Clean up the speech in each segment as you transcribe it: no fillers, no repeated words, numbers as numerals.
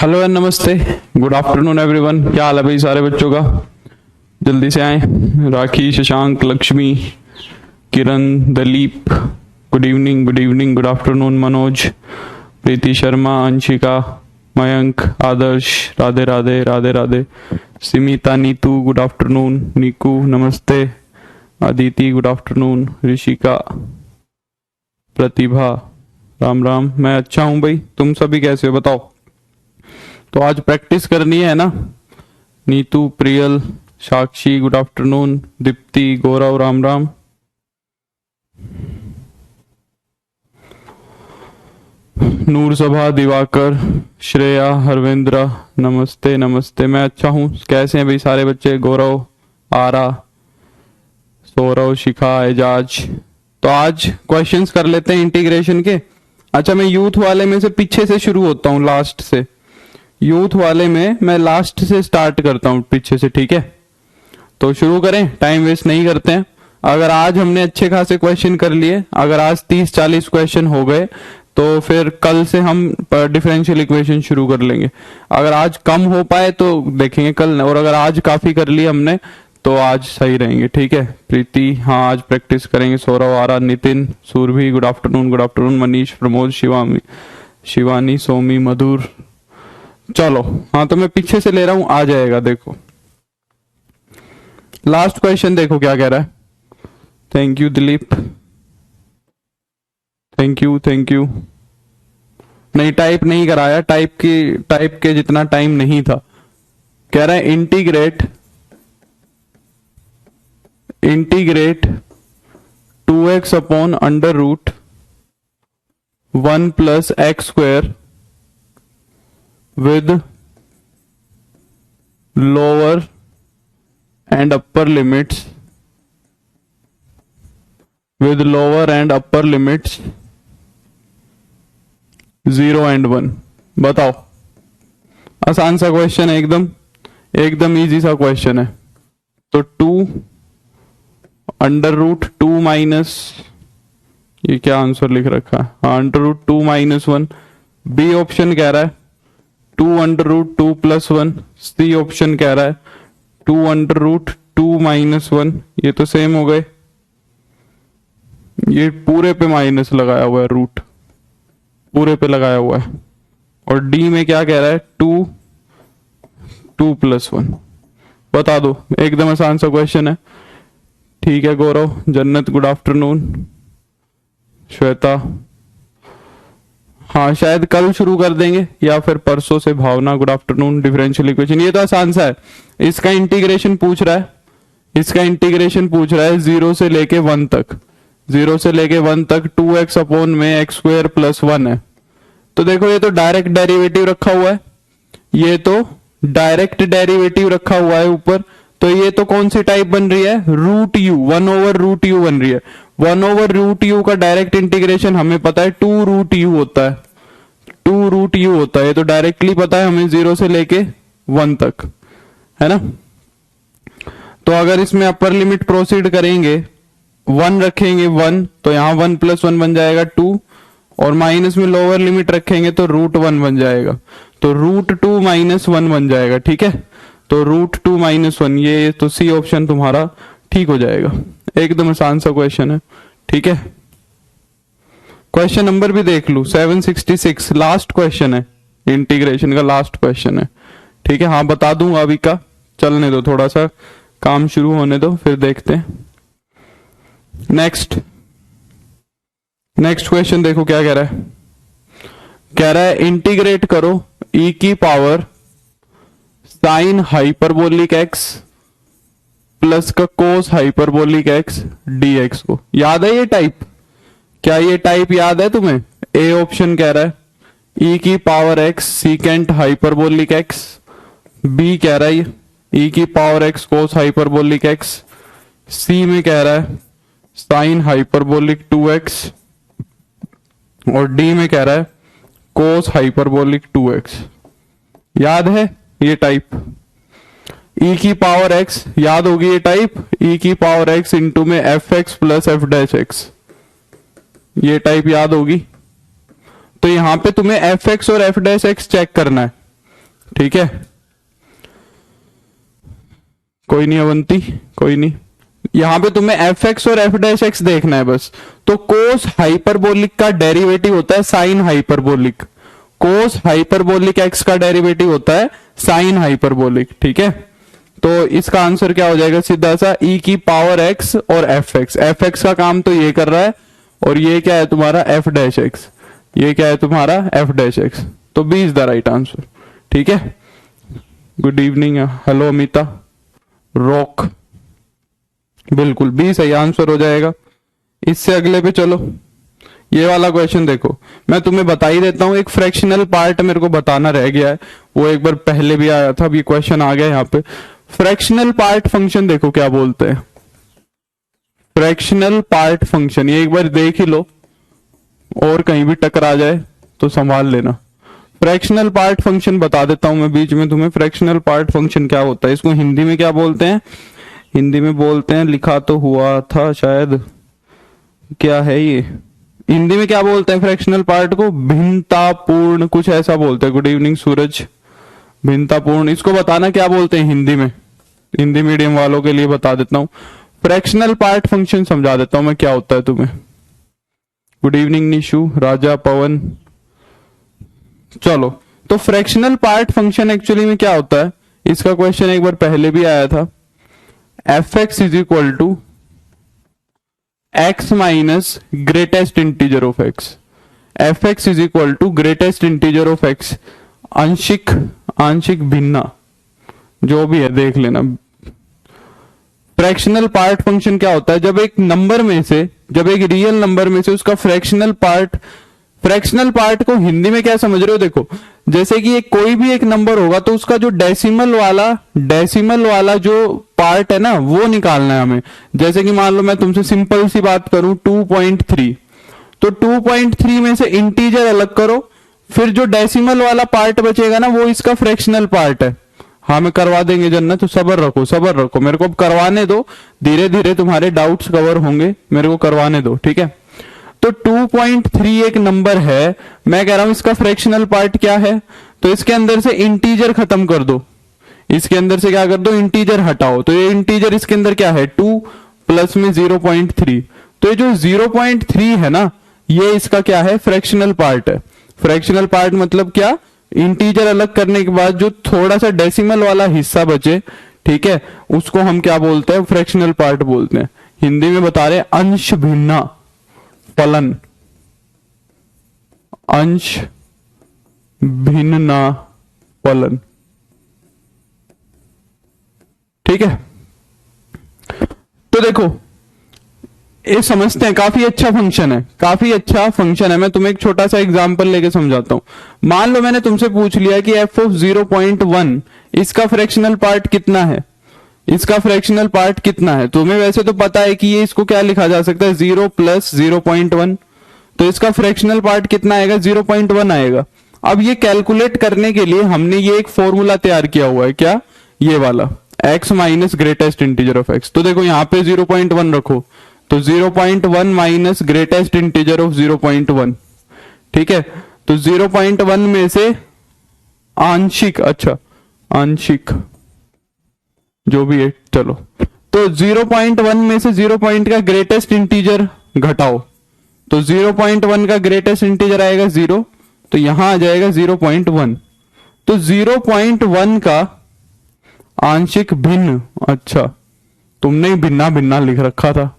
Hello and नमस्ते, good afternoon everyone. क्या हाल है भाई सारे बच्चों का? जल्दी से आए। Rakhi, Shashank, Lakshmi, Kiran, Dalip, good evening, good evening, good afternoon. Manoj, Preeti Sharma, Anshika, Mayank, Adarsh, Radhe Radhe Radhe Radhe. Simita, Neetu, good afternoon. Niku, नमस्ते। Aditi, good afternoon. ऋषिका, प्रतिभा, राम राम। मैं अच्छा हूं भाई, तुम सभी कैसे हो बताओ? तो आज प्रैक्टिस करनी है ना? नीतू, प्रियल, साक्षी, गुड आफ्टरनून। दीप्ति, गौरव, राम राम। नूर सभा, दिवाकर, श्रेया, हरविंद्र, नमस्ते नमस्ते। मैं अच्छा हूँ, कैसे हैं भाई सारे बच्चे? गौरव, आरा, सौरव, शिखा, एजाज। तो आज क्वेश्चंस कर लेते हैं इंटीग्रेशन के। अच्छा, मैं यूथ वाले में से पीछे से शुरू होता हूँ, लास्ट से। यूथ वाले में मैं लास्ट से स्टार्ट करता हूँ, पीछे से, ठीक है? तो शुरू करें, टाइम वेस्ट नहीं करते हैं। अगर आज हमने अच्छे खासे क्वेश्चन कर लिए, अगर आज 30-40 क्वेश्चन हो गए तो फिर कल से हम डिफरेंशियल इक्वेशन शुरू कर लेंगे। अगर आज कम हो पाए तो देखेंगे कल, और अगर आज काफी कर लिए हमने तो आज सही रहेंगे, ठीक है? प्रीति, हाँ आज प्रैक्टिस करेंगे। Saurav, Ara, Nitin, Surabhi, good afternoon, good afternoon. Manish, Pramod, Shivani, Somi, Madhur. चलो, हाँ तो मैं पीछे से ले रहा हूं, आ जाएगा। देखो लास्ट क्वेश्चन, देखो क्या कह रहा है। Thank you Dilip, thank you thank you. नहीं, टाइप नहीं कराया, टाइप के जितना टाइम नहीं था। कह रहा है integrate 2x upon under root 1 plus x square with lower and upper limits 0 and 1। बताओ, आसान सा क्वेश्चन है, एकदम इजी सा क्वेश्चन है। तो 2 अंडर रूट 2 माइनस, ये क्या आंसर लिख रखा है? हाँ, under root 2 minus 1। B option कह रहा है 2 under root 2 plus 1। C option कह रहा है 2 अंडर रूट 2 माइनस 1। ये तो सेम हो गए, ये पूरे पे माइनस लगाया हुआ है, रूट पूरे पे लगाया हुआ है। और डी में क्या कह रहा है? 2 प्लस 1। बता दो, एकदम आसान सा क्वेश्चन है, ठीक है? गौरव, जन्नत, गुड आफ्टरनून। श्वेता, हाँ शायद कल शुरू कर देंगे या फिर परसों से। भावना, गुड आफ्टरनून। डिफरेंशियल इक्वेशन, ये तो आसान सा है। इसका इंटीग्रेशन पूछ रहा है, 0 से लेके 1 तक। 0 से लेके 1 तक 2x अपॉन में एक्स स्क्वायर प्लस 1 है। तो देखो, ये तो डायरेक्ट डेरिवेटिव रखा हुआ है, ये तो डायरेक्ट डेरिवेटिव रखा हुआ है ऊपर। तो ये तो कौन सी टाइप बन रही है? Root u, 1 over root u बन रही है। 1 ओवर रूट यू का डायरेक्ट इंटीग्रेशन हमें पता है 2 रूट यू होता है, 2 रूट यू होता है। ये तो डायरेक्टली पता है हमें, 0 से लेके 1 तक, है ना? तो अगर इसमें अपर लिमिट प्रोसीड करेंगे, 1 रखेंगे 1, तो यहां 1 प्लस 1 बन जाएगा 2, और माइनस में लोअर लिमिट रखेंगे तो रूट 1 बन जाएगा, तो रूट 2 माइनस 1 बन जाएगा, ठीक है? तो रूट 2 माइनस 1, ये तो सी ऑप्शन तुम्हारा ठीक हो जाएगा। एकदम आसान सा क्वेश्चन है, ठीक है? क्वेश्चन नंबर भी देख लू, 766, लास्ट क्वेश्चन है, इंटीग्रेशन का लास्ट क्वेश्चन है, ठीक है? हाँ बता दूंगा, अभी का चलने दो, थोड़ा सा काम शुरू होने दो, फिर देखते हैं। नेक्स्ट क्वेश्चन देखो क्या कह रहा है। कह रहा है इंटीग्रेट करो e की power sine hyperbolic x plus का कोस हाइपरबोलिक x dx को। याद है ये टाइप? क्या ये टाइप याद है तुम्हें? ए ऑप्शन कह रहा है e की power x secant hyperbolic x। B कह रहा है e की power x cos hyperbolic x। C में कह रहा है साइन हाइपरबोलिक 2x। और डी में कह रहा है कोस हाइपरबोलिक 2x। याद है ये टाइप? e की पावर x याद होगी ये टाइप, e की पावर x इंटू में fx plus f dash x, ये टाइप याद होगी। तो यहां पे तुम्हें एफ एक्स और एफ डैश एक्स चेक करना है। ठीक है, कोई नहीं अवंती, कोई नहीं। यहां पे तुम्हें एफ एक्स और एफ डैश एक्स देखना है बस। तो कोस हाइपरबोलिक का डेरिवेटिव होता है sine hyperbolic, cos hyperbolic x का डेरिवेटिव होता है साइन हाइपरबोलिक। ठीक है, तो इसका आंसर क्या हो जाएगा सीधा सा, ई की पावर एक्स और एफ एक्स। एफ एक्स का काम तो ये कर रहा है और ये क्या है तुम्हारा एफ डैश एक्स, ये क्या है तुम्हारा एफ डैश एक्स। तो B is the right answer. ठीक है, good evening, hello Amita, rock, बिल्कुल बी सही आंसर हो जाएगा। इससे अगले पे चलो, ये वाला क्वेश्चन देखो, मैं तुम्हें बता ही देता हूं। एक फ्रैक्शनल पार्ट मेरे को बताना रह गया है, वो एक बार पहले भी आया था, अब ये क्वेश्चन आ गया यहाँ पे। फ्रैक्शनल पार्ट फंक्शन देखो क्या बोलते हैं, फ्रैक्शनल पार्ट फंक्शन, ये एक बार देख ही लो और कहीं भी टकरा जाए तो संभाल लेना। फ्रैक्शनल पार्ट फंक्शन बता देता हूं मैं बीच में तुम्हें, फ्रैक्शनल पार्ट फंक्शन क्या होता है, इसको हिंदी में क्या बोलते हैं, हिंदी में बोलते हैं, लिखा तो हुआ था शायद, क्या है ये, हिंदी में क्या बोलते हैं फ्रैक्शनल पार्ट को, भिन्नतापूर्ण, कुछ ऐसा बोलते हैं। गुड इवनिंग सूरज, भिन्नतापूर्ण, इसको बताना क्या बोलते हैं हिंदी में, हिंदी मीडियम वालों के लिए बता देता हूं। फ्रैक्शनल पार्ट फंक्शन समझा देता हूं मैं क्या होता है तुम्हें। गुड इवनिंग निशु, राजा, पवन, चलो। तो फ्रैक्शनल पार्ट फंक्शन एक्चुअली में क्या होता है, इसका क्वेश्चन एक बार पहले भी आया था। F X is equal to X minus greatest integer of X, F X is equal to greatest integer of X, आंशिक, आंशिक भिन्ना, जो भी है देख लेना। फ्रैक्शनल पार्ट फंक्शन क्या होता है, जब एक नंबर में से, जब एक रियल नंबर में से उसका फ्रैक्शनल पार्ट, फ्रैक्शनल पार्ट को हिंदी में क्या समझ रहे हो, देखो जैसे कि एक कोई भी एक नंबर होगा तो उसका जो डेसिमल वाला जो पार्ट है ना वो निकालना है हमें। जैसे कि मान लो मैं तुमसे सिंपल सी बात करूं 2.3, तो 2.3 में से इंटीजर अलग करो, फिर जो डेसिमल वाला पार्ट बचेगा ना वो इसका फ्रैक्शनल पार्ट है। हाँ मैं करवा देंगे जन्नत, तो सबर रखो, सबर रखो, मेरे को करवाने दो, धीरे धीरे तुम्हारे डाउट्स कवर होंगे, मेरे को करवाने दो। ठीक है, तो 2.3 एक नंबर है, मैं कह रहा हूं इसका फ्रैक्शनल पार्ट क्या है, तो इसके अंदर से इंटीजर खत्म कर दो, इसके अंदर से क्या कर दो, इंटीजर हटाओ। तो ये इंटीजर इसके अंदर क्या है 2 प्लस में 0.3, तो ये जो 0.3 है ना ये इसका क्या है फ्रैक्शनल पार्ट है। फ्रैक्शनल पार्ट मतलब क्या, इंटीजर अलग करने के बाद जो थोड़ा सा डेसिमल वाला हिस्सा बचे, ठीक है, उसको हम क्या बोलते हैं, फ्रैक्शनल पार्ट बोलते हैं। हिंदी में बता रहे अंश भिन्ना फलन, अंश भिन्ना फलन। ठीक है, तो देखो ये समझते हैं, काफी अच्छा फंक्शन है, काफी अच्छा फंक्शन है। मैं तुम्हें एक छोटा सा एग्जांपल लेके समझाता हूं। मान लो मैंने तुमसे पूछ लिया कि एफ ऑफ 0.1 इसका फ्रैक्शनल पार्ट कितना है, इसका फ्रैक्शनल पार्ट कितना है। तुम्हें वैसे तो पता है कि ये इसको क्या लिखा जा सकता है 0 प्लस 0.1, तो इसका फ्रैक्शनल पार्ट कितना आएगा 0.1 आएगा। अब ये कैलकुलेट करने के लिए हमने ये एक फॉर्मूला तैयार किया हुआ है, क्या, ये वाला x minus greatest integer of x। तो देखो यहाँ पे 0.1 रखो, तो 0.1 माइनस ग्रेटेस्ट इंटीजर ऑफ 0.1। ठीक है, तो 0.1 में से आंशिक, अच्छा आंशिक जो भी है, चलो तो 0.1 में से 0 पॉइंट का ग्रेटेस्ट इंटीजर घटाओ, तो 0.1 का ग्रेटेस्ट इंटीजर आएगा 0, तो यहां आ जाएगा 0.1। तो 0.1 का आंशिक भिन्न, अच्छा तुमने ही भिन्ना भिन्ना लिख रखा था,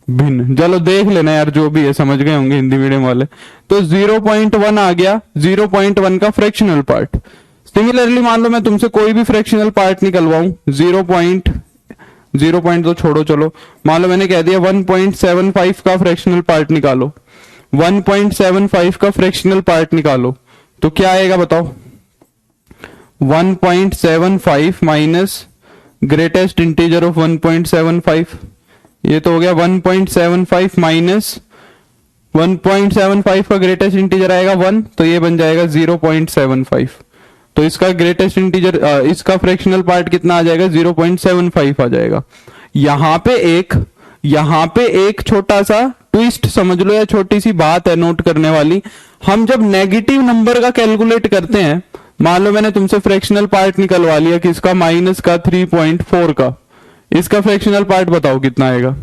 भिन्न, चलो देख लेना यार, जो भी है समझ गए होंगे हिंदी मीडियम वाले। तो 0.1 आ गया 0.1 का फ्रैक्शनल पार्ट। सिमिलरली मान लो मैं तुमसे कोई भी फ्रैक्शनल पार्ट निकलवाऊं, 0 तो छोड़ो, चलो मान लो मैंने कह दिया 1.75 का फ्रैक्शनल पार्ट निकालो, 1.75 का फ्रैक्शनल पार्ट निकालो, तो क्या आएगा बताओ, 1.75 माइनस ग्रेटेस्ट इंटीजर ऑफ 1.75, ये तो हो गया 1.75 माइनस 1.75 का ग्रेटेस्ट इंटीजर आएगा 1, तो ये बन जाएगा 0.75। तो इसका ग्रेटेस्ट इंटीजर, इसका फ्रैक्शनल पार्ट कितना आ जाएगा 0.75 आ जाएगा। यहां पे एक छोटा सा ट्विस्ट समझ लो या छोटी सी बात है नोट करने वाली, हम जब नेगेटिव नंबर का कैलकुलेट करते हैं, मान लो मैंने तुमसे फ्रैक्शनल पार्ट निकलवा लिया किसका, माइनस का 3.4 का, इसका फ्रैक्शनल पार्ट बताओ कितना आएगा,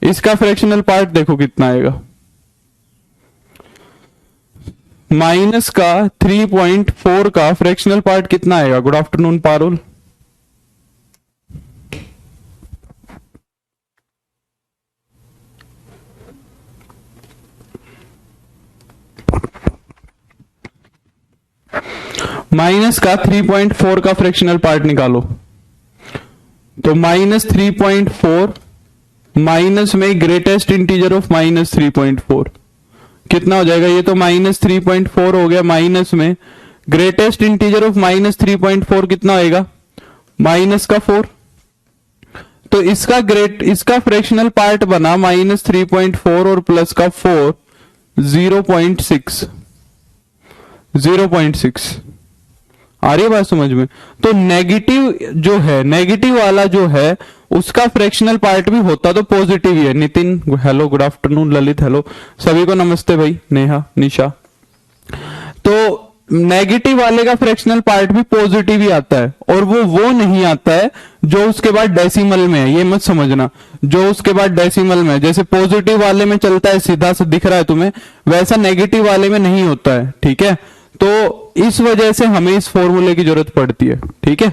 इसका फ्रैक्शनल पार्ट देखो कितना आएगा, माइनस का 3.4 का फ्रैक्शनल पार्ट कितना आएगा। Good afternoon Parul. माइनस का 3.4 का फ्रैक्शनल पार्ट निकालो, तो -3.4 माइनस में ग्रेटेस्ट इंटीजर ऑफ -3.4 कितना हो जाएगा, ये तो -3.4 हो गया, माइनस में ग्रेटेस्ट इंटीजर ऑफ -3.4 कितना होएगा, माइनस का 4, तो इसका फ्रैक्शनल पार्ट बना -3.4 और प्लस का 4, 0.6 आ रही है बात समझ में। तो नेगेटिव वाला जो है उसका फ्रैक्शनल पार्ट भी होता तो पॉजिटिव ही है। Nitin hello, good afternoon, Lalit hello, सभी को नमस्ते भाई, नेहा, निशा। तो नेगेटिव वाले का फ्रैक्शनल पार्ट भी पॉजिटिव ही आता है, और वो नहीं आता है जो उसके बाद डेसिमल में है, ये मत समझना, जो उसके बाद डेसिमल में है, जैसे पॉजिटिव वाले में चलता है सीधा सा दिख रहा है तुम्हें, वैसा नेगेटिव वाले में नहीं होता है, ठीक है। तो इस वजह से हमें इस फॉर्मूले की जरूरत पड़ती है, ठीक है।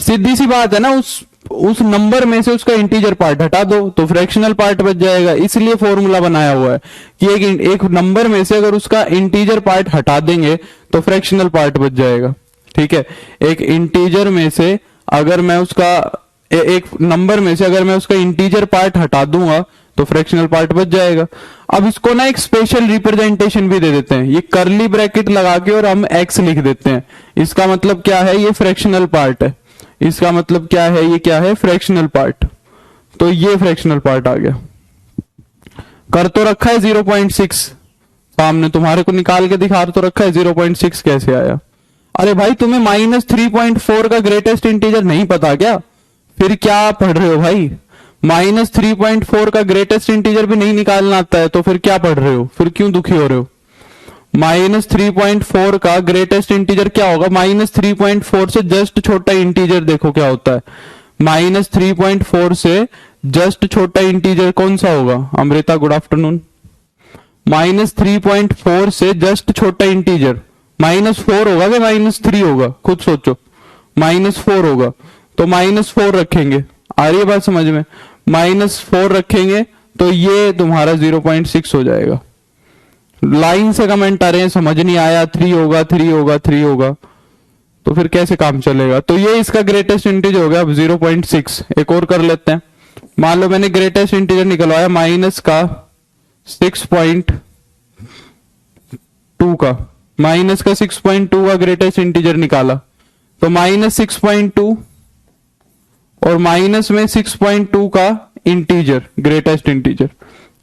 सीधी सी बात है ना, उस नंबर में से उसका इंटीजर पार्ट हटा दो तो फ्रैक्शनल पार्ट बच जाएगा, इसलिए फॉर्मूला बनाया हुआ है कि एक नंबर में से अगर उसका इंटीजर पार्ट हटा देंगे तो फ्रैक्शनल पार्ट बच जाएगा, ठीक है। एक इंटीजर में से अगर मैं उसका एक नंबर में से अगर मैं उसका इंटीजर पार्ट हटा दूंगा तो फ्रैक्शनल पार्ट बच जाएगा। अब इसको ना एक स्पेशल रिप्रेजेंटेशन भी दे देते हैं, ये कर्ली ब्रैकेट लगा के और हम एक्स लिख देते हैं, इसका मतलब क्या है, ये फ्रैक्शनल पार्ट है, इसका मतलब क्या है, ये क्या है, फ्रैक्शनल पार्ट। तो ये फ्रैक्शनल पार्ट आ गया, कर तो रखा है 0.6 सामने तुम्हारे को निकाल के दिखा तो रखा है, 0.6 कैसे आया। अरे भाई तुम्हें -3.4 का ग्रेटेस्ट इंटीजर नहीं पता क्या, फिर क्या पढ़ रहे हो भाई, -3.4 का ग्रेटेस्ट इंटीजर भी नहीं निकालना आता है तो फिर क्या पढ़ रहे हो, फिर क्यों दुखी हो रहे हो। -3.4 का ग्रेटेस्ट इंटीजर क्या होगा, -3.4 से जस्ट छोटा इंटीजर देखो क्या होता है, -3.4 से जस्ट छोटा इंटीजर कौन सा होगा, अमृता गुड आफ्टरनून। -3.4 से जस्ट छोटा इंटीजर -4 होगा कि -3 होगा, खुद सोचो, -4 होगा, तो -4 रखेंगे, आ रही है बात समझ में, -4 रखेंगे तो ये तुम्हारा 0.6 हो जाएगा। लाइन से कमेंट आ रहे हैं, समझ नहीं आया, 3 होगा 3 होगा 3 होगा, तो फिर कैसे काम चलेगा। तो ये इसका ग्रेटेस्ट इंटीजर हो गया। अब 0.6 एक और कर लेते हैं, मान लो मैंने ग्रेटेस्ट इंटीजर निकलवाया माइनस का 6.2 का, माइनस का 6.2 का ग्रेटेस्ट इंटीजर निकाला, तो -6.2 और माइनस में 6.2 का इंटीजर, ग्रेटेस्ट इंटीजर,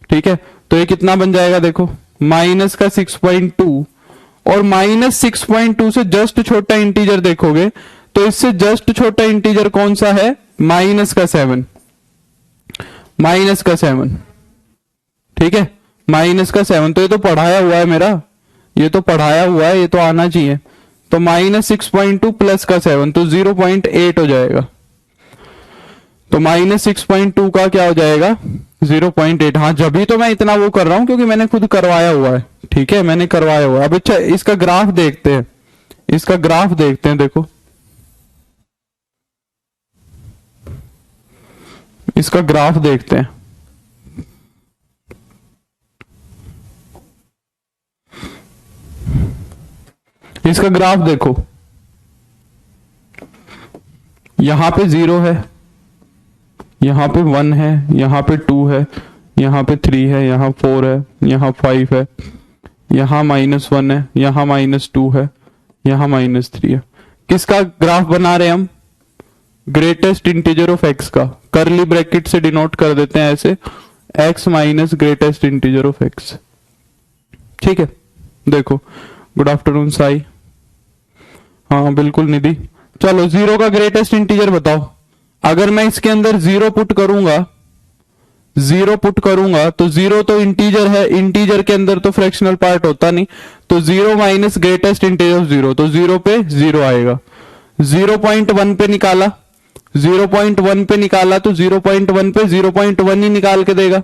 ठीक है। तो ये कितना बन जाएगा देखो, माइनस का 6.2 और -6.2 से जस्ट छोटा इंटीजर देखोगे तो इससे जस्ट छोटा इंटीजर कौन सा है, -7, ठीक है, -7। तो ये तो पढ़ाया हुआ है मेरा, ये तो पढ़ाया हुआ है, ये तो आना चाहिए। तो -6.2 प्लस का 7 तो 0.8 हो जाएगा, तो -6.2 का क्या हो जाएगा, 0.8। हाँ जब भी तो मैं इतना वो कर रहा हूं क्योंकि मैंने खुद करवाया हुआ है, ठीक है, मैंने करवाया हुआ है। अब अच्छा इसका ग्राफ देखते हैं, इसका ग्राफ देखते हैं, देखो इसका ग्राफ देखते हैं। इसका ग्राफ देखो, यहां पे 0 है, यहां पे 1 है, यहां पे 2 है, यहां पे 3 है, यहां 4 है, यहां 5 है, यहां -1 है, यहां -2 है, यहां -3 है। किसका ग्राफ बना रहे हम, ग्रेटेस्ट इंटीजर ऑफ x का, करली ब्रैकेट से डिनोट कर देते हैं ऐसे, x minus greatest integer of x, ठीक है। देखो गुड आफ्टरनून साई, हाँ बिल्कुल निधि। चलो 0 का ग्रेटेस्ट इंटीजर बताओ, अगर मैं इसके अंदर 0 पुट करूंगा जीरो पुट करूंगा तो जीरो तो इंटीजर है, इंटीजर के अंदर तो फ्रैक्शनल पार्ट होता नहीं, तो zero minus greatest integer of zero, तो जीरो पे जीरो आएगा। 0.1 पे निकाला, 0.1 पे निकाला तो 0.1 पे 0.1 ही निकाल के देगा,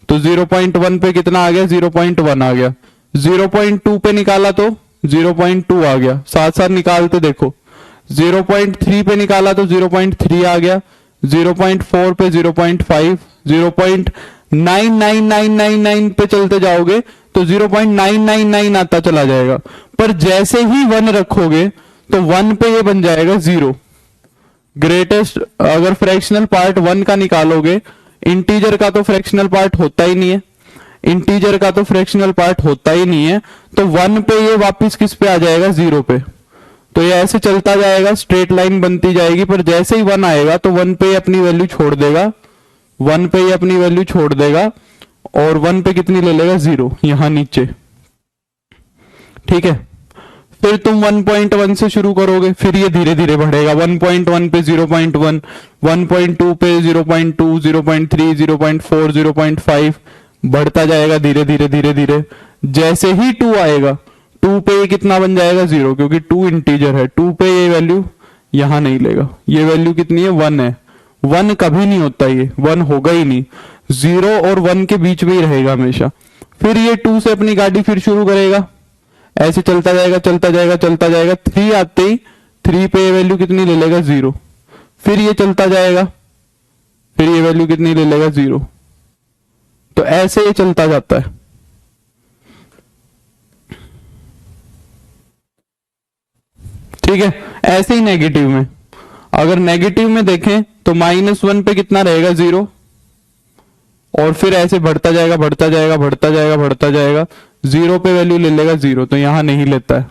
तो 0.1 पे कितना आ गया, 0.1 आ गया। 0.2 पे निकाला तो 0.2 आ गया, साथ साथ निकालते देखो। 0.3 पे निकाला तो 0.3 आ गया, 0.4 पे 0.5, 0.99999 पे चलते जाओगे तो 0.999 आता चला जाएगा। पर जैसे ही 1 रखोगे तो 1 पे ये बन जाएगा 0। ग्रेटेस्ट अगर फ्रैक्शनल पार्ट 1 का निकालोगे, इंटीजर का तो फ्रैक्शनल पार्ट होता ही नहीं है, इंटीजर का तो फ्रैक्शनल पार्ट होता ही नहीं है, तो 1 पे ये वापस किस पे आ जाएगा, 0 पे। तो ये ऐसे चलता जाएगा, स्ट्रेट लाइन बनती जाएगी, पर जैसे ही 1 आएगा तो 1 पे अपनी वैल्यू छोड़ देगा, 1 पे अपनी वैल्यू छोड़ देगा और 1 पे कितनी ले लेगा, 0 यहां नीचे। ठीक है, फिर तुम 1.1 से शुरू करोगे, फिर ये धीरे धीरे बढ़ेगा। 1.1 पे 0.1, 1.2 पे 0.2, 0.3, 0.4, 0.5 बढ़ता जाएगा धीरे धीरे धीरे धीरे। जैसे ही 2 आएगा, 2 पे ये कितना बन जाएगा, 0, क्योंकि 2 इंटीजर है। 2 पे ये वैल्यू यहां नहीं लेगा, ये वैल्यू कितनी है, 1 है। 1 कभी नहीं होता, ये 1 होगा ही नहीं, 0 और 1 के बीच में ही रहेगा हमेशा। फिर ये 2 से अपनी गाड़ी फिर शुरू करेगा, ऐसे चलता जाएगा चलता जाएगा चलता जाएगा। 3 आते ही 3 पे ये वैल्यू कितनी ले लेगा, 0। फिर ये चलता जाएगा, फिर ये वैल्यू कितनी ले लेगा, 0। तो ऐसे ये चलता जाता है। ठीक है, ऐसे ही नेगेटिव में, अगर नेगेटिव में देखें तो -1 पे कितना रहेगा, 0, और फिर ऐसे बढ़ता जाएगा बढ़ता जाएगा बढ़ता जाएगा बढ़ता जाएगा, 0 पे वैल्यू ले लेगा 0, तो यहां नहीं लेता है।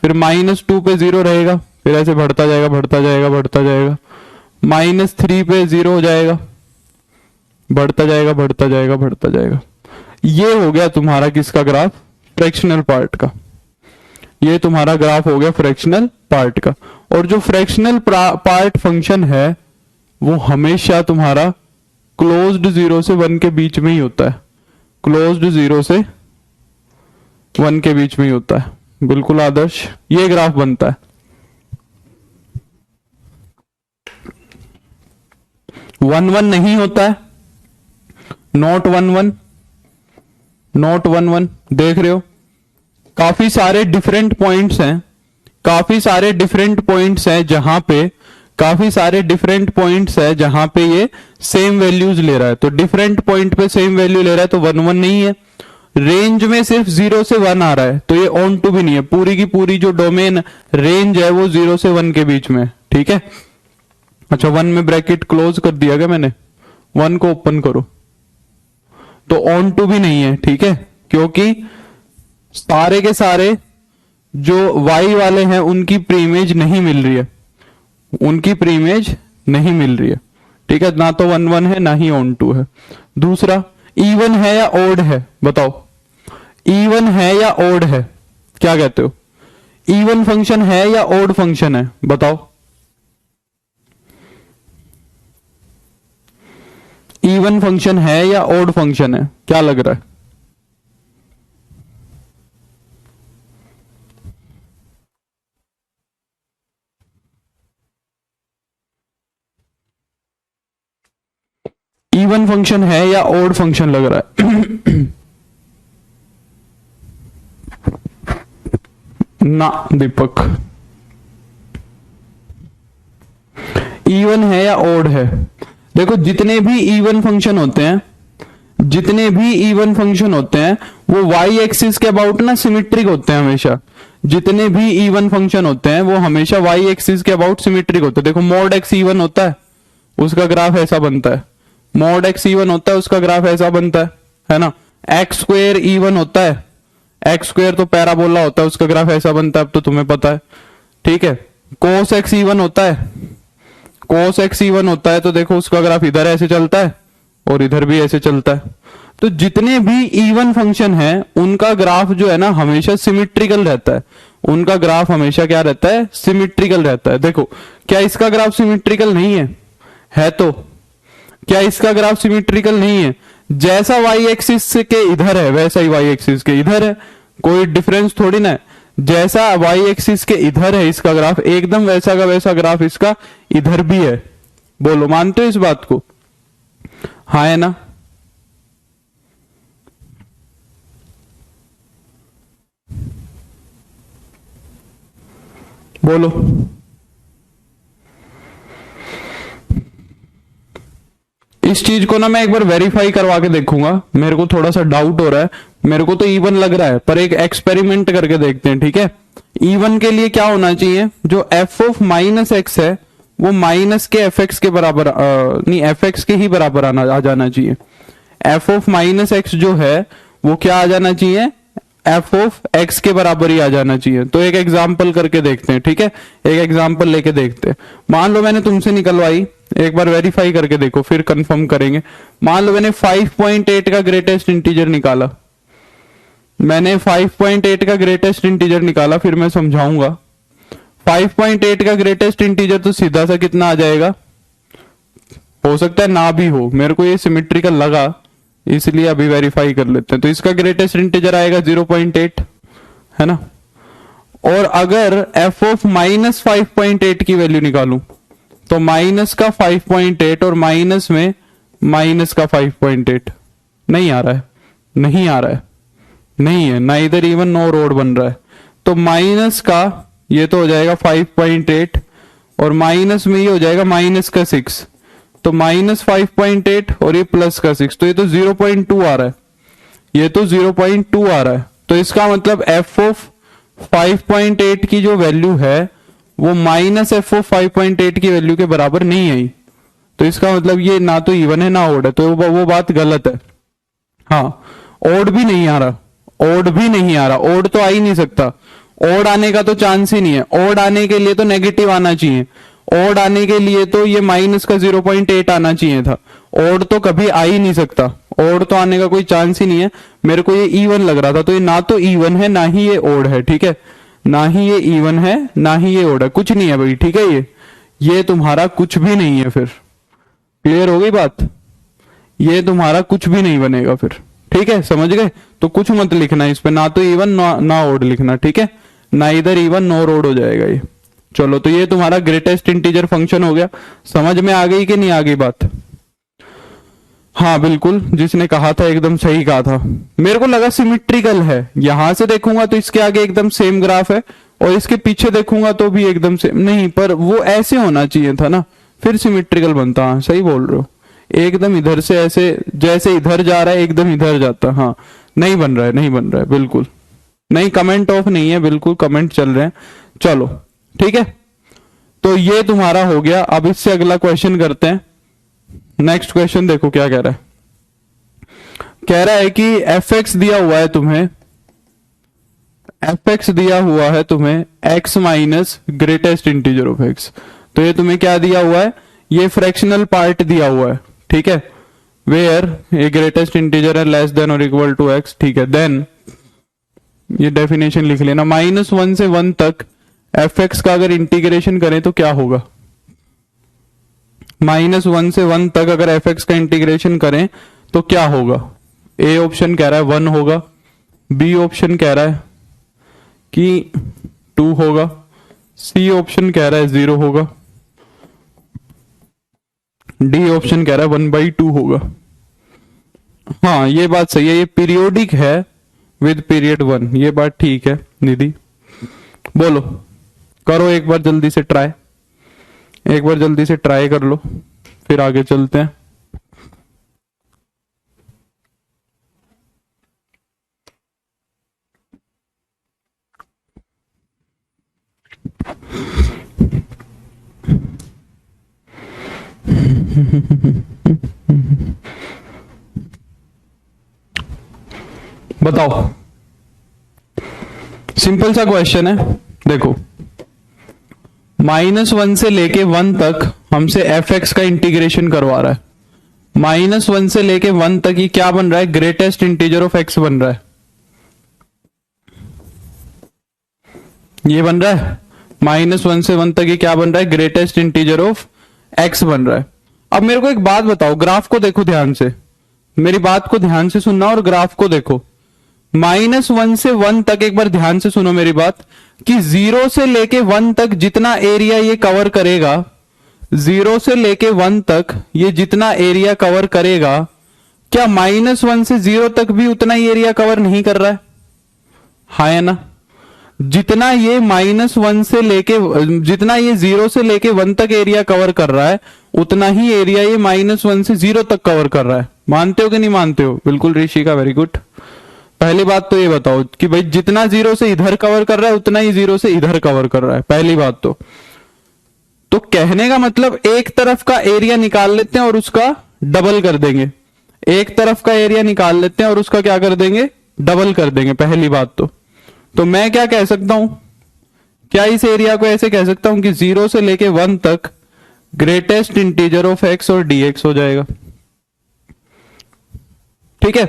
फिर -2 पे 0 रहेगा, फिर ऐसे बढ़ता जाएगा बढ़ता जाएगा बढ़ता जाएगा, -3 पे 0 हो जाएगा, बढ़ता जाएगा बढ़ता जाएगा बढ़ता जाएगा। ये हो गया तुम्हारा किसका ग्राफ, फ्रैक्शनल पार्ट का। ये तुम्हारा ग्राफ हो गया फ्रैक्शनल पार्ट का। और जो फ्रैक्शनल पार्ट फंक्शन है वो हमेशा तुम्हारा क्लोज्ड 0 से 1 के बीच में ही होता है, क्लोज्ड 0 से 1 के बीच में ही होता है, बिल्कुल आदर्श ये ग्राफ बनता है। 1-1 नहीं होता है, नॉट 1-1, नॉट 1-1, देख रहे हो काफी सारे डिफरेंट पॉइंट्स हैं, काफी सारे डिफरेंट पॉइंट्स हैं जहां पे, काफी सारे डिफरेंट पॉइंट्स है जहां पे ये सेम वैल्यूज ले रहा है। तो डिफरेंट पॉइंट पे सेम वैल्यू ले रहा है तो 1-1 नहीं है। रेंज में सिर्फ 0 से 1 आ रहा है तो ये ऑन टू भी नहीं है, पूरी की पूरी जो डोमेन रेंज है वो 0 से 1 के बीच में। ठीक है, अच्छा 1 में ब्रैकेट क्लोज कर दिया क्या मैंने, 1 को ओपन करो, तो ऑन टू भी नहीं है। ठीक है, क्योंकि सारे के सारे जो y वाले हैं उनकी प्रीइमेज नहीं मिल रही है, उनकी प्रीइमेज नहीं मिल रही है। ठीक है, ना तो 1-1 है ना ही ऑन टू है। दूसरा, इवन है या ओड है, बताओ इवन है या ओड है, क्या कहते हो, इवन फंक्शन है या ओड फंक्शन है, बताओ इवन फंक्शन है या ओड फंक्शन है, क्या लग रहा है। इवन फंक्शन है या ओड फंक्शन लग रहा है ना दीपक, इवन है या ओड है। देखो जितने भी इवन फंक्शन होते हैं, जितने भी इवन फंक्शन होते हैं वो y एक्सिस के अबाउट ना सिमेट्रिक होते हैं हमेशा। जितने भी इवन फंक्शन होते हैं वो हमेशा y एक्सिस के अबाउट सिमेट्रिक होते हैं। देखो mod x इवन होता है उसका ग्राफ ऐसा बनता है, mod x इवन होता है उसका ग्राफ ऐसा बनता है ना। एक्स स्क्वेयर इवन होता है, एक्स स्क्वेयर तो पैराबोला होता है उसका ग्राफ ऐसा बनता है, अब तो तुम्हें पता है। ठीक है, cos x इवन होता है, cos x इवन होता है तो देखो उसका ग्राफ इधर ऐसे चलता है और इधर भी ऐसे चलता है। तो जितने भी इवन फंक्शन है उनका ग्राफ जो है ना हमेशा सिमेट्रिकल रहता है, उनका ग्राफ हमेशा क्या रहता है, सिमेट्रिकल रहता है। देखो क्या इसका ग्राफ सिमेट्रिकल नहीं है, है तो क्या इसका ग्राफ सिमेट्रिकल नहीं है? जैसा वाई एक्सिस के इधर है वैसा ही वाई एक्सिस के इधर है, कोई डिफरेंस थोड़ी ना है। जैसा वाई एक्सिस के इधर है इसका ग्राफ, एकदम वैसा का वैसा ग्राफ इसका इधर भी है। बोलो मानते हो इस बात को? हाँ है ना? बोलो। इस चीज को ना मैं एक बार वेरीफाई करवा के देखूंगा, मेरे को थोड़ा सा डाउट हो रहा है। मेरे को तो इवन लग रहा है, पर एक एक्सपेरिमेंट करके देखते हैं, ठीक है? इवन के लिए क्या होना चाहिए? जो एफ ऑफ माइनस एक्स है वो माइनस के एफ एक्स के बराबर नहीं, एफ एक्स के ही बराबर आ जाना चाहिए। एफ ऑफ माइनस एक्स जो है वो क्या आ जाना चाहिए? एफ ऑफ एक्स के बराबर ही आ जाना चाहिए। तो एक एग्जाम्पल करके देखते हैं, ठीक है? एक एग्जाम्पल लेके देखते हैं। मान लो मैंने तुमसे निकलवाई, एक बार वेरीफाई करके देखो फिर कंफर्म करेंगे। मान लो मैंने 5.8 का ग्रेटेस्ट इंटीजर निकाला, मैंने 5.8 का ग्रेटेस्ट इंटीजर निकाला, फिर मैं समझाऊंगा। 5.8 का ग्रेटेस्ट इंटीजर तो सीधा सा कितना आ जाएगा? हो सकता है ना भी हो, मेरे को ये सिमेट्रिकल लगा इसलिए अभी वेरीफाई कर लेते हैं। तो इसका ग्रेटेस्ट इंटीजर आएगा 0.8, है ना? और अगर एफ ऑफ माइनस 5.8 की वैल्यू निकालूं तो माइनस का 5.8 और माइनस में माइनस का 5.8 नहीं आ रहा है, नहीं आ रहा है, नहीं है ना, इधर इवन नो रोड बन रहा है। तो माइनस का ये तो हो जाएगा 5.8 और माइनस में ये हो जाएगा माइनस का 6, तो माइनस 5.8 और ये प्लस का 6, तो ये तो 0.2 आ रहा है, ये तो 0.2 आ रहा है। तो इसका मतलब एफ ऑफ 5.8 की जो वैल्यू है वो माइनस एफ ऑफ 5.8 की वैल्यू के बराबर नहीं आई। तो इसका मतलब ये ना तो इवन है ना ओड है, तो वो बात गलत है। हाँ, ओड भी नहीं आ रहा, ओड भी नहीं आ रहा, ओड तो आ ही नहीं सकता, ओड आने का तो चांस ही नहीं है। ओड आने के लिए तो नेगेटिव आना चाहिए, ओड आने के लिए तो ये माइनस का 0.8 आना चाहिए था। ओड तो कभी आ ही नहीं सकता, ओड तो आने का कोई चांस ही नहीं है। मेरे को ये इवन लग रहा था, तो ये ना तो इवन है ना ही ये ओड है, ठीक है? ना ही ये इवन है ना ही ये ओड है, कुछ नहीं है भाई, ठीक है? ये तुम्हारा कुछ भी नहीं है। फिर क्लियर हो गई बात? ये तुम्हारा कुछ भी नहीं बनेगा फिर, ठीक है? समझ गए? तो कुछ मत लिखना इस पे, ना तो इवन ना ओड लिखना, ठीक है? ना इधर इवन नो रोड हो जाएगा ये। चलो, तो ये तुम्हारा ग्रेटेस्ट इंटीजर फंक्शन हो गया। समझ में आ गई कि नहीं आ गई बात? हाँ बिल्कुल, जिसने कहा था एकदम सही कहा था। मेरे को लगा सिमेट्रिकल है, यहां से देखूंगा तो इसके आगे एकदम सेम ग्राफ है और इसके पीछे देखूंगा तो भी एकदम सेम नहीं, पर वो ऐसे होना चाहिए था ना, फिर सिमेट्रिकल बनता। हाँ सही बोल रहे हो, एकदम इधर से ऐसे जैसे इधर जा रहा है एकदम इधर जाता। हाँ, नहीं बन रहा है, नहीं बन रहा है, बिल्कुल नहीं। कमेंट ऑफ नहीं है, बिल्कुल कमेंट चल रहे हैं। चलो ठीक है, तो ये तुम्हारा हो गया। अब इससे अगला क्वेश्चन करते हैं। नेक्स्ट क्वेश्चन देखो क्या कह रहा है। कह रहा है कि एफ एक्स दिया हुआ है तुम्हें, एफ एक्स दिया हुआ है तुम्हें x minus greatest integer of x. तो ये तुम्हें क्या दिया हुआ है? ये फ्रैक्शनल पार्ट दिया हुआ है, ठीक है? वेयर ये ग्रेटेस्ट इंटीजर है लेस देन और इक्वल टू एक्स, ठीक है? देन ये डेफिनेशन लिख लेना, -1 से 1 तक एफ एक्स का अगर इंटीग्रेशन करें तो क्या होगा? -1 से 1 तक अगर एफ एक्स का इंटीग्रेशन करें तो क्या होगा? ए ऑप्शन कह रहा है 1 होगा, बी ऑप्शन कह रहा है कि 2 होगा, सी ऑप्शन कह रहा है 0 होगा, डी ऑप्शन कह रहा है 1/2 होगा। हाँ ये बात सही है, ये पीरियोडिक है विद पीरियड 1, ये बात ठीक है निधि। बोलो, करो एक बार जल्दी से ट्राई, एक बार जल्दी से ट्राई कर लो, फिर आगे चलते हैं। बताओ, सिंपल सा क्वेश्चन है। देखो, -1 से लेके 1 तक हमसे एफ एक्स का इंटीग्रेशन करवा रहा है। -1 से लेके 1 तक ये क्या बन रहा है? ग्रेटेस्ट इंटीजर ऑफ एक्स बन रहा है, ये बन रहा है। -1 से 1 तक ये क्या बन रहा है? ग्रेटेस्ट इंटीजर ऑफ एक्स बन रहा है। अब मेरे को एक बात बताओ, ग्राफ को देखो ध्यान से, मेरी बात को ध्यान से सुनना और ग्राफ को देखो। -1 से 1 तक एक बार ध्यान से सुनो मेरी बात, कि 0 से लेके 1 तक जितना एरिया ये कवर करेगा, 0 से लेके 1 तक ये जितना एरिया कवर करेगा, क्या -1 से 0 तक भी उतना ही एरिया कवर नहीं कर रहा है? हाँ है ना? जितना ये -1 से लेके, जितना ये 0 से लेके 1 तक एरिया कवर कर रहा है, उतना ही एरिया ये -1 से 0 तक कवर कर रहा है। मानते हो कि नहीं मानते हो? बिल्कुल ऋषिका, वेरी गुड। पहली बात तो ये बताओ कि भाई जितना 0 से इधर कवर कर रहा है उतना ही 0 से इधर कवर कर रहा है, पहली बात तो कहने का मतलब एक तरफ का एरिया निकाल लेते हैं और उसका डबल कर देंगे। एक तरफ का एरिया निकाल लेते हैं और उसका क्या कर देंगे? डबल कर देंगे, पहली बात तो मैं क्या कह सकता हूं, क्या इस एरिया को ऐसे कह सकता हूं कि 0 से लेके 1 तक ग्रेटेस्ट इंटीजर ऑफ x और dx हो जाएगा। ठीक है,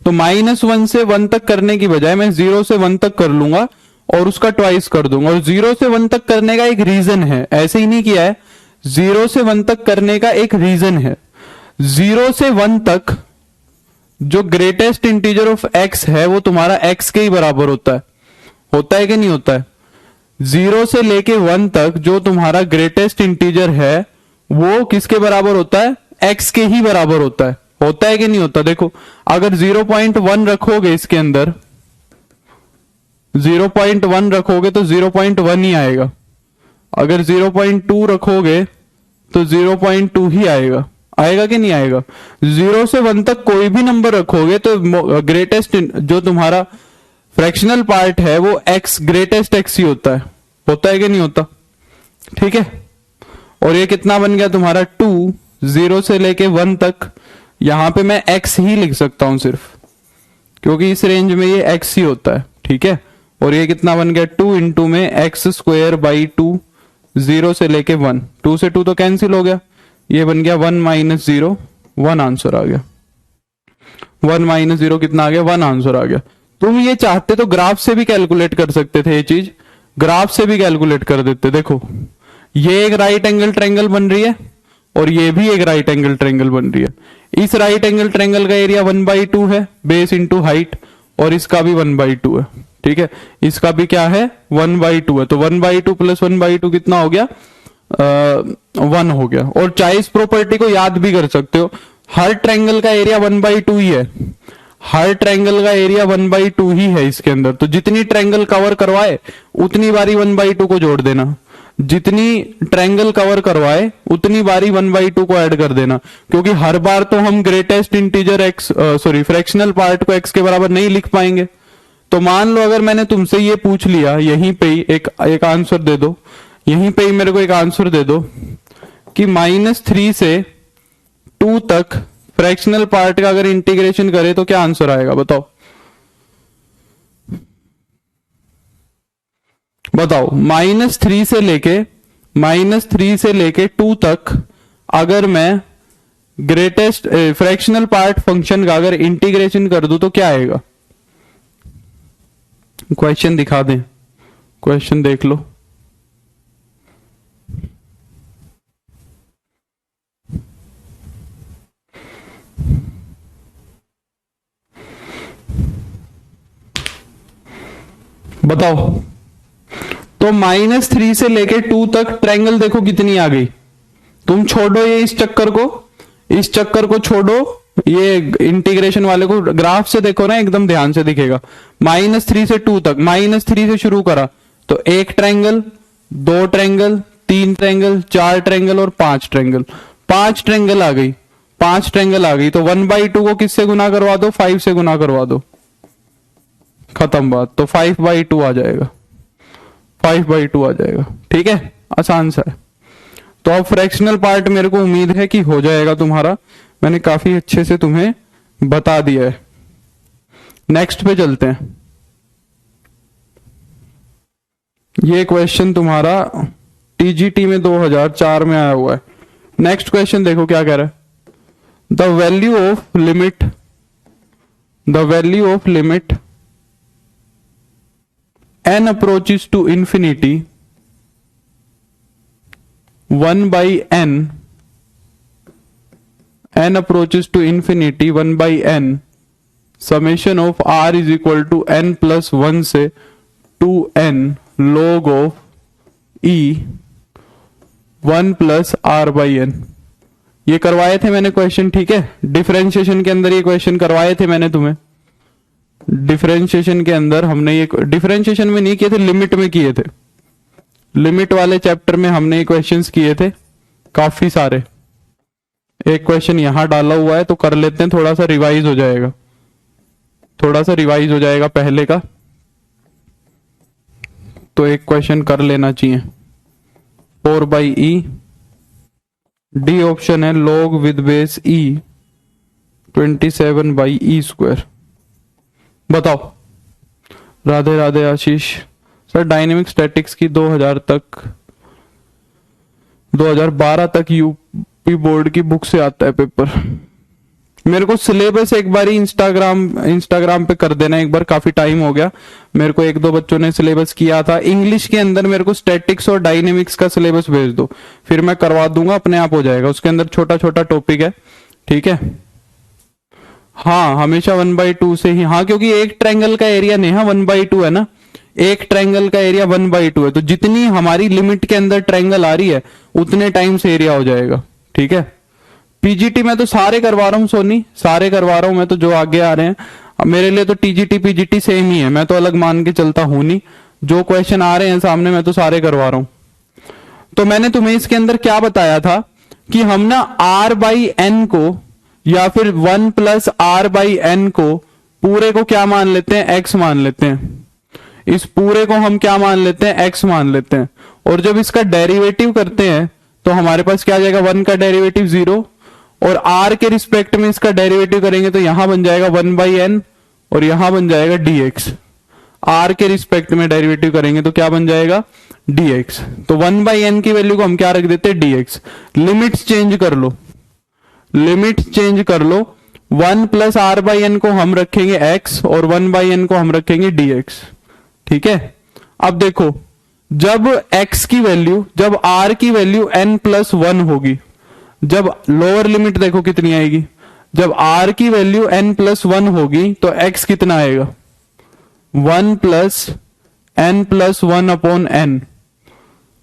तो -1 से 1 तक करने की बजाय मैं 0 से 1 तक कर लूंगा और उसका ट्वाइस कर दूंगा। और 0 से 1 तक करने का एक रीजन है, ऐसे ही नहीं किया है, 0 से 1 तक करने का एक रीजन है। 0 से 1 तक जो ग्रेटेस्ट इंटीजर ऑफ x है वो तुम्हारा x के ही बराबर होता है कि नहीं होता है? 0 से लेके 1 तक जो तुम्हारा ग्रेटेस्ट इंटीजर है वो किसके बराबर होता है? x के ही बराबर होता है कि नहीं होता? देखो, अगर 0.1 रखोगे इसके अंदर, 0.1 रखोगे तो 0.1 ही आएगा। अगर 0.2 रखोगे तो 0.2 ही आएगा कि नहीं आएगा? 0 से 1 तक कोई भी नंबर रखोगे तो ग्रेटेस्ट जो तुम्हारा फ्रैक्शनल पार्ट है वो x, ग्रेटेस्ट x ही होता है कि नहीं होता? ठीक है, और ये कितना बन गया तुम्हारा 2, 0 से लेके 1 तक। यहां पे मैं x ही लिख सकता हूं सिर्फ, क्योंकि इस रेंज में ये x ही होता है। ठीक है, और ये कितना बन गया 2 इंटू में x²/2, 0 से लेके 1, 2 से 2 तो कैंसिल हो गया, ये बन गया 1 - 0, 1 आंसर आ गया। 1 - 0 कितना आ गया? 1 आंसर आ गया। तुम ये चाहते तो ग्राफ से भी कैलकुलेट कर सकते थे, ये चीज ग्राफ से भी कैलकुलेट कर देते। देखो, ये एक राइट एंगल ट्रायंगल बन रही है और ये भी एक राइट एंगल ट्रायंगल बन रही है। इस राइट एंगल ट्रायंगल का एरिया 1/2 है, बेस इंटू हाइट, और इसका भी 1/2 है। ठीक है, इसका भी क्या है? 1/2 है। तो 1/2 प्लस 1/2 कितना हो गया? 1 हो गया। और चाहे इस प्रॉपर्टी को याद भी कर सकते हो, हर ट्रायंगल का एरिया 1/2 ही है, हर ट्रायंगल का एरिया 1/2 ही है इसके अंदर। तो जितनी ट्रायंगल कवर करवाए उतनी बारी 1/2 को जोड़ देना, जितनी ट्रायंगल कवर करवाए उतनी बारी 1/2 को ऐड कर देना, क्योंकि हर बार तो हम ग्रेटेस्ट इंटीजर फ्रैक्शनल पार्ट को x के बराबर नहीं लिख पाएंगे। तो मान लो अगर मैंने तुमसे ये पूछ लिया, यहीं पे ही एक आंसर दे दो, यहीं पे ही मेरे को एक आंसर दे दो कि -3 से 2 तक फ्रैक्शनल पार्ट का अगर इंटीग्रेशन करे तो क्या आंसर आएगा? बताओ -3 से लेके 2 तक अगर मैं ग्रेटेस्ट फ्रैक्शनल पार्ट फंक्शन का अगर इंटीग्रेशन कर दूं तो क्या आएगा? क्वेश्चन दिखा दें, क्वेश्चन देख लो। बताओ, तो -3 से लेके 2 तक ट्रायंगल देखो कितनी आ गई। तुम छोड़ो ये इस चक्कर को छोड़ो, ये इंटीग्रेशन वाले को ग्राफ से देखो ना, एकदम ध्यान से दिखेगा। -3 से 2 तक, -3 से शुरू करा तो 1 ट्रायंगल, 2 ट्रायंगल, 3 ट्रायंगल, 4 ट्रायंगल और 5 ट्रायंगल। 5 ट्रायंगल आ गई, 5 ट्रायंगल आ गई। तो 1/2 को किससे गुना करवा दो? 5 से गुना करवा दो, खत्म बात। तो 5/2 आ जाएगा, 5/2 आ जाएगा। ठीक है, आसान सा है। तो अब फ्रैक्शनल पार्ट मेरे को उम्मीद है कि हो जाएगा तुम्हारा, मैंने काफी अच्छे से तुम्हें बता दिया है। नेक्स्ट पे चलते हैं। ये क्वेश्चन तुम्हारा टीजीटी में 2004 में आया हुआ है। नेक्स्ट क्वेश्चन देखो क्या कह रहा है। The value of limit n approaches to infinity 1/n n approaches to infinity 1/n summation of r is equal to n plus 1 से 2n log of e 1 plus R by N. ये करवाए थे मैंने क्वेश्चन, ठीक है। Differentiation के अंदर ये क्वेश्चन करवाए थे मैंने तुम्हें। डिफरेंशिएशन के अंदर हमने ये, डिफरेंशिएशन में नहीं किए थे, लिमिट में किए थे। लिमिट वाले चैप्टर में हमने ये क्वेश्चंस किए थे काफी सारे। एक क्वेश्चन यहां डाला हुआ है तो कर लेते हैं, थोड़ा सा रिवाइज हो जाएगा, थोड़ा सा रिवाइज हो जाएगा पहले का, तो एक क्वेश्चन कर लेना चाहिए। 4/e डी ऑप्शन है log with base e 27/e²। बताओ। राधे राधे आशीष सर, डायनेमिक स्टैटिक्स की 2012 तक यूपी बोर्ड की बुक से आता है पेपर। मेरे को सिलेबस एक बार इंस्टाग्राम पे कर देना एक बार, काफी टाइम हो गया। मेरे को एक दो बच्चों ने सिलेबस किया था इंग्लिश के अंदर, मेरे को स्टैटिक्स और डायनेमिक्स का सिलेबस भेज दो, फिर मैं करवा दूंगा, अपने आप हो जाएगा। उसके अंदर छोटा छोटा टॉपिक है, ठीक है। हाँ, हमेशा 1/2 से ही, हाँ, क्योंकि एक ट्रायंगल का एरिया नेहा 1/2 है ना, एक ट्रायंगल का एरिया 1/2 है, तो जितनी हमारी लिमिट के अंदर ट्रायंगल आ रही है उतने टाइम से एरिया हो जाएगा, ठीक है। पीजीटी में तो सारे करवा रहा हूँ सोनी, सारे करवा रहा हूं मैं तो, जो आगे आ रहे हैं। अब मेरे लिए तो टीजीटी पीजीटी सेम ही है, मैं तो अलग मान के चलता हूं नहीं। जो क्वेश्चन आ रहे हैं सामने मैं तो सारे करवा रहा हूं। तो मैंने तुम्हें इसके अंदर क्या बताया था कि हम ना r/n को या फिर 1 प्लस r/n को पूरे को क्या मान लेते हैं, x मान लेते हैं। इस पूरे को हम क्या मान लेते हैं, x मान लेते हैं। और जब इसका डेरिवेटिव करते हैं तो हमारे पास क्या आ जाएगा, 1 का डेरिवेटिव 0, और r के रिस्पेक्ट में इसका डेरिवेटिव करेंगे तो यहां बन जाएगा 1/n और यहां बन जाएगा dx। r के रिस्पेक्ट में डेरिवेटिव करेंगे तो क्या बन जाएगा, dx। तो 1/n की वैल्यू को हम क्या रख देते हैं, dx। लिमिट्स चेंज कर लो, लिमिट चेंज कर लो। 1 प्लस r/n को हम रखेंगे x और 1/n को हम रखेंगे dx, ठीक है। अब देखो, जब x की वैल्यू, जब r की वैल्यू n+1 होगी, जब लोअर लिमिट देखो कितनी आएगी, जब r की वैल्यू n+1 होगी तो x कितना आएगा, 1 प्लस n+1/n।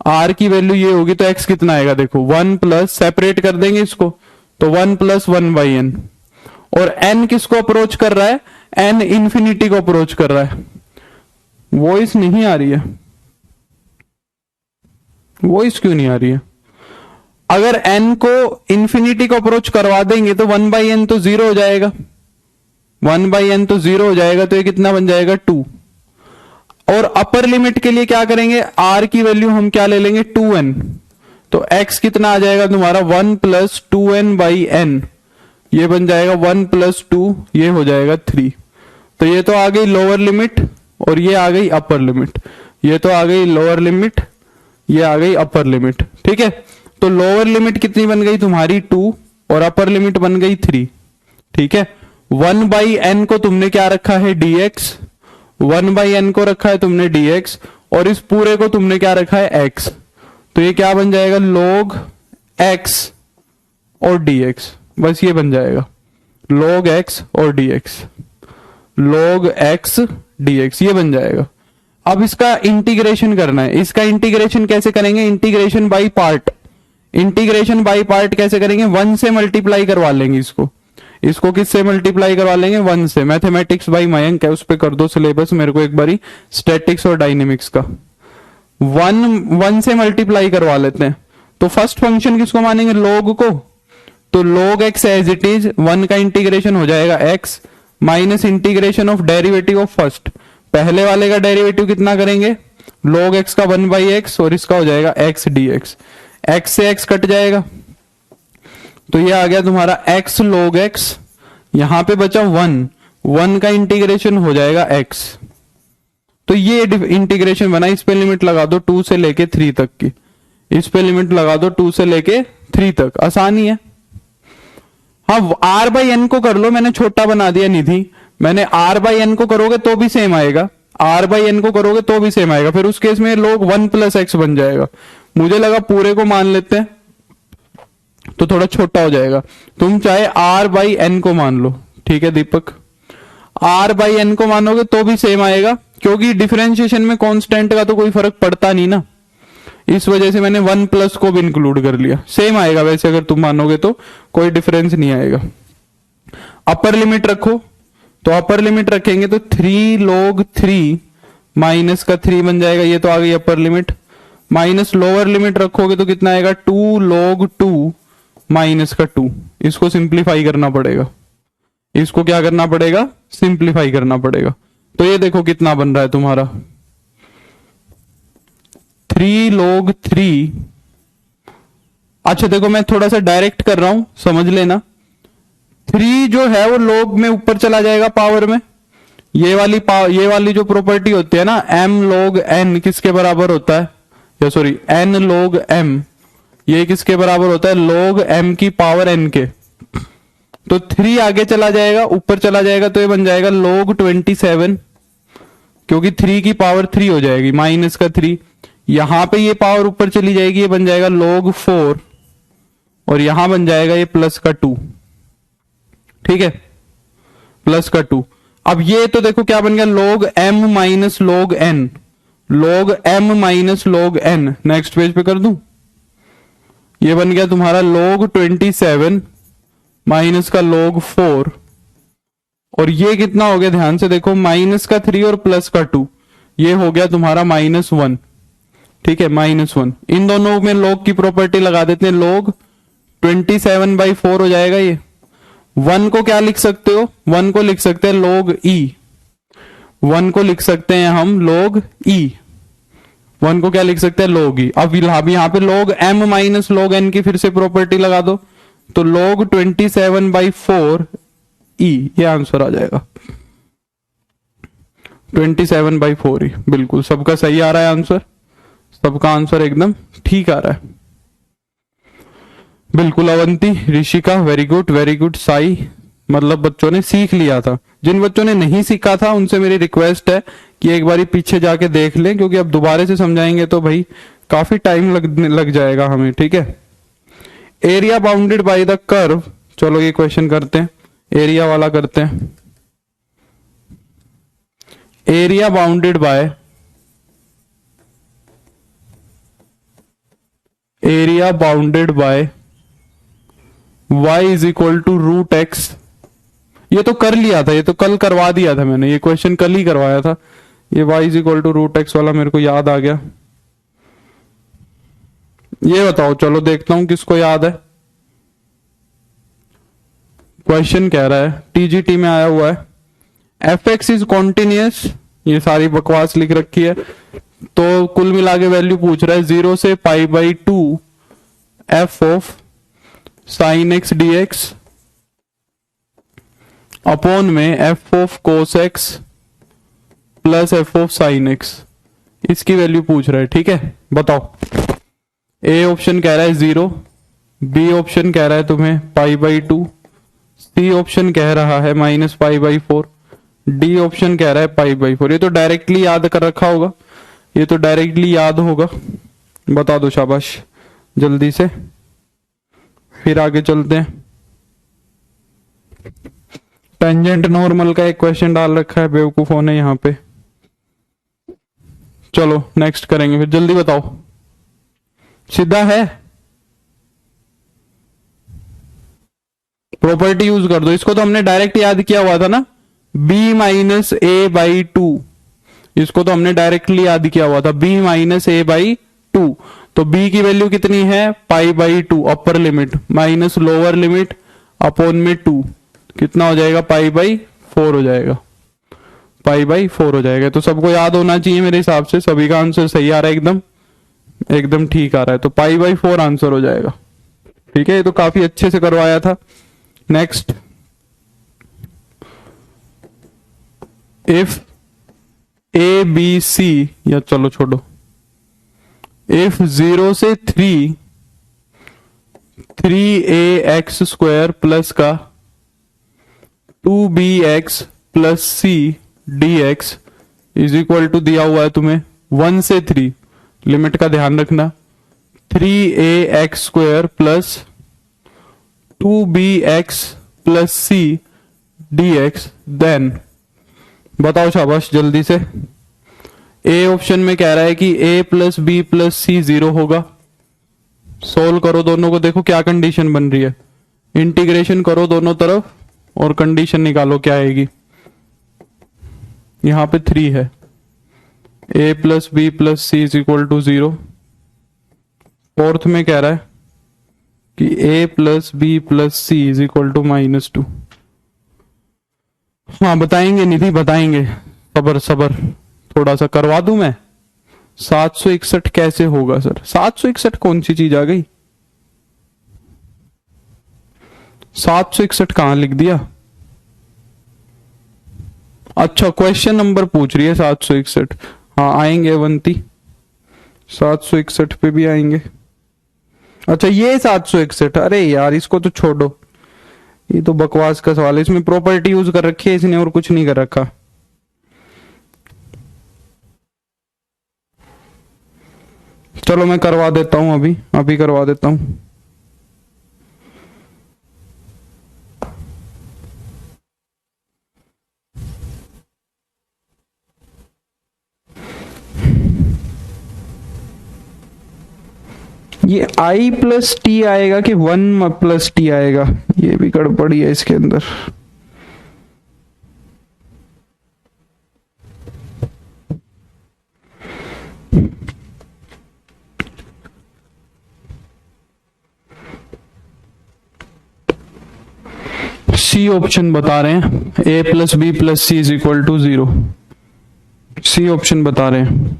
r की वैल्यू ये होगी तो x कितना आएगा, देखो 1 प्लस, सेपरेट कर देंगे इसको तो 1 प्लस 1/n। और n किसको अप्रोच कर रहा है, n इंफिनिटी को अप्रोच कर रहा है। वॉइस नहीं आ रही है, वॉइस क्यों नहीं आ रही है? अगर n को इंफिनिटी को अप्रोच करवा देंगे तो 1/n तो 0 हो जाएगा, 1/n तो 0 हो जाएगा, तो ये कितना बन जाएगा, 2। और अपर लिमिट के लिए क्या करेंगे, r की वैल्यू हम क्या ले लेंगे, 2n। तो x कितना आ जाएगा तुम्हारा, 1 प्लस 2n/n। ये बन जाएगा 1 प्लस 2, ये हो जाएगा 3। तो ये तो आ गई लोअर लिमिट और ये आ गई अपर लिमिट, ये तो आ गई लोअर लिमिट, ये आ गई अपर लिमिट, ठीक है। तो लोअर लिमिट कितनी बन गई तुम्हारी, 2, और अपर लिमिट बन गई 3, ठीक है। 1/n को तुमने क्या रखा है, dx। 1/n को रखा है तुमने dx, और इस पूरे को तुमने क्या रखा है, x। तो ये क्या बन जाएगा, log x और dx, बस ये बन जाएगा, log x और dx, log x dx, ये बन जाएगा। अब इसका इंटीग्रेशन करना है। इसका इंटीग्रेशन कैसे करेंगे, integration by part. Integration by part कैसे करेंगे, 1 से मल्टीप्लाई करवा लेंगे इसको। इसको किससे मल्टीप्लाई करवा लेंगे, 1 से। मैथमेटिक्स बाय मयंक है, उस पे कर दो सिलेबस मेरे को एक बारी, स्टैटिक्स और डायनेमिक्स का। 1 से मल्टीप्लाई करवा लेते हैं। तो फर्स्ट फंक्शन किसको मानेंगे, log को। तो log x as it is, 1 का इंटीग्रेशन हो जाएगा x minus integration of derivative of first. पहले वाले का डेरिवेटिव कितना करेंगे, log x का 1/x और इसका हो जाएगा x dx। x से x कट जाएगा तो ये आ गया तुम्हारा x log x। यहां पे बचा 1 का इंटीग्रेशन हो जाएगा x। तो ये इंटीग्रेशन बना, इस पे लिमिट लगा दो 2 से लेके 3 तक की, इस पे लिमिट लगा दो 2 से लेके 3 तक, आसानी है। हाँ, r/n को कर लो, मैंने छोटा बना दिया निधि। मैंने r/n को करोगे तो भी सेम आएगा, r/n को करोगे तो भी सेम आएगा। फिर उस केस में log 1 प्लस x बन जाएगा। मुझे लगा पूरे को मान लेते हैं, तो थोड़ा छोटा हो जाएगा। तुम चाहे r बाई एन को मान लो, ठीक है दीपक, r बाई एन को मानोगे तो भी सेम आएगा, क्योंकि डिफरेंशिएशन में कांस्टेंट का तो कोई फर्क पड़ता नहीं ना, इस वजह से मैंने 1 प्लस को भी इंक्लूड कर लिया। सेम आएगा वैसे अगर तुम मानोगे तो, कोई डिफरेंस नहीं आएगा। अपर लिमिट रखो, तो अपर लिमिट रखेंगे तो 3 log 3 माइनस का 3 बन जाएगा, ये तो आ गई अपर लिमिट। माइनस लोअर लिमिट रखोगे तो कितना आएगा, 2 log 2 माइनस का 2। इसको सिंप्लीफाई करना पड़ेगा, इसको क्या करना पड़ेगा, सिंप्लीफाई करना पड़ेगा। तो ये देखो कितना बन रहा है तुम्हारा 3 log 3। अच्छा देखो मैं थोड़ा सा डायरेक्ट कर रहा हूं, समझ लेना। 3 जो है वो log में ऊपर चला जाएगा पावर में। ये वाली जो प्रॉपर्टी होती है ना, m log n किसके बराबर होता है, या सॉरी n log m, ये किसके बराबर होता है, log m की पावर n के। तो 3 आगे चला जाएगा, ऊपर चला जाएगा, तो ये बन जाएगा log 27, क्योंकि 3 की पावर 3 हो जाएगी, माइनस का 3। यहां पे ये पावर ऊपर चली जाएगी, ये बन जाएगा log 4, और यहां बन जाएगा ये प्लस का 2, ठीक है, प्लस का 2। अब ये तो देखो क्या बन गया, log m minus log n, log m minus log n। Next page पे कर दूं, ये बन गया तुम्हारा log 27 माइनस का log 4, और ये कितना हो गया, ध्यान से देखो, माइनस का 3 और प्लस का 2, ये हो गया तुम्हारा -1, ठीक है, -1। इन दोनों में log की प्रॉपर्टी लगा देते हैं, log 27/4 हो जाएगा ये। 1 को क्या लिख सकते हो, 1 को लिख सकते हैं log e, 1 को लिख सकते हैं हम log e, 1 को क्या लिख सकते हैं, log e। अब यहाँ पे log m minus log n की फिर से प्रॉपर्टी लगा दो, तो log 27/4 e, ये आंसर आ जाएगा 27/4 e। बिल्कुल सबका सही आ रहा है आंसर, सबका आंसर एकदम ठीक आ रहा है। बिल्कुल Avanti, Rishika, very good very good. Sai, मतलब बच्चों ने सीख लिया था। जिन बच्चों ने नहीं सीखा था उनसे मेरी रिक्वेस्ट है कि एक बारी पीछे जाके देख लें, क्योंकि अब दोबारा से समझाएंगे तो भाई काफी टाइम लग जाएगा हमें, ठीक है। Area bounded by the curve, चलो ये क्वेश्चन करते हैं, एरिया वाला करते हैं। Area bounded by, area bounded by y is equal to root X. ये तो कर लिया था, ये तो कल करवा दिया था मैंने, ये क्वेश्चन कल ही करवाया था। ये y is equal to root X वाला मेरे को याद आ गया। ये बताओ, चलो देखता हूं किसको याद है। क्वेश्चन कह रहा है, टीजीटी में आया हुआ है, एफ एक्स इज कॉन्टिन्यूस, ये सारी बकवास लिख रखी है, तो कुल मिला के वैल्यू पूछ रहा है 0 से π/2 F of sine X D X upon में F of cos X plus F of sine X, इसकी वैल्यू पूछ रहा है, ठीक है। बताओ, ए ऑप्शन कह रहा है 0, बी ऑप्शन कह रहा है तुम्हें π/2, सी ऑप्शन कह रहा है -π/4, डी ऑप्शन कह रहा है π/4। ये तो डायरेक्टली याद कर रखा होगा, ये तो डायरेक्टली याद होगा। बता दो, शाबाश, जल्दी से, फिर आगे चलते हैं। टेंजेंट नॉर्मल का एक क्वेश्चन डाल रखा है, बेवकूफों ने यहाँ पे। चलो नेक्स्ट करेंगे फिर, जल्दी बताओ, सीधा है, प्रॉपर्टी यूज कर दो। इसको तो हमने डायरेक्ट याद किया हुआ था ना, b माइनस a/2, इसको तो हमने डायरेक्टली याद किया हुआ था, b माइनस a/2। तो b की वैल्यू कितनी है, π/2 upper limit minus lower limit upon में 2, कितना हो जाएगा, π/4 हो जाएगा, π/4 हो जाएगा। तो सबको याद होना चाहिए मेरे हिसाब से, सभी का आंसर सही आ रहा है, एकदम एकदम ठीक आ रहा है, तो π/4 आंसर हो जाएगा, ठीक है। ये तो काफी अच्छे से करवाया था। Next, if A B C, या चलो छोड़ो, इफ 0 से 3a(x² प्लस का 2bx plus C dx is equal to दिया हुआ है तुम्हें 1 से 3, लिमिट का ध्यान रखना, 3a(x² plus 2bx plus C dx, then बताओ शाबाश जल्दी से। ए ऑप्शन में कह रहा है कि a प्लस बी प्लस सी 0 होगा। सोल्व करो दोनों को, देखो क्या कंडीशन बन रही है। इंटीग्रेशन करो दोनों तरफ और कंडीशन निकालो क्या आएगी। यहां पे 3 है, a plus B plus C is equal to 0। Fourth में कह रहा है कि a plus B plus C is equal to -2। हाँ बताएंगे निधि, बताएंगे, सबर सबर, थोड़ा सा करवा दूं मैं। 761 कैसे होगा सर? 761 कौन सी चीज आ गई? 761 कहां लिख दिया? अच्छा क्वेश्चन नंबर पूछ रही है 761। हाँ आएंगे अवंती, 761 पे भी आएंगे। अच्छा ये 761, अरे यार इसको तो छोड़ो, ये तो बकवास का सवाल है। इसमें प्रॉपर्टी यूज कर रखी है इसने और कुछ नहीं कर रखा। चलो मैं करवा देता हूं, अभी करवा देता हूं। ये i प्लस टी आएगा कि 1 प्लस टी आएगा, ये भी गड़बड़ी है इसके अंदर। सी ऑप्शन बता रहे हैं a plus B plus C is equal to 0। C option बता रहे हैं।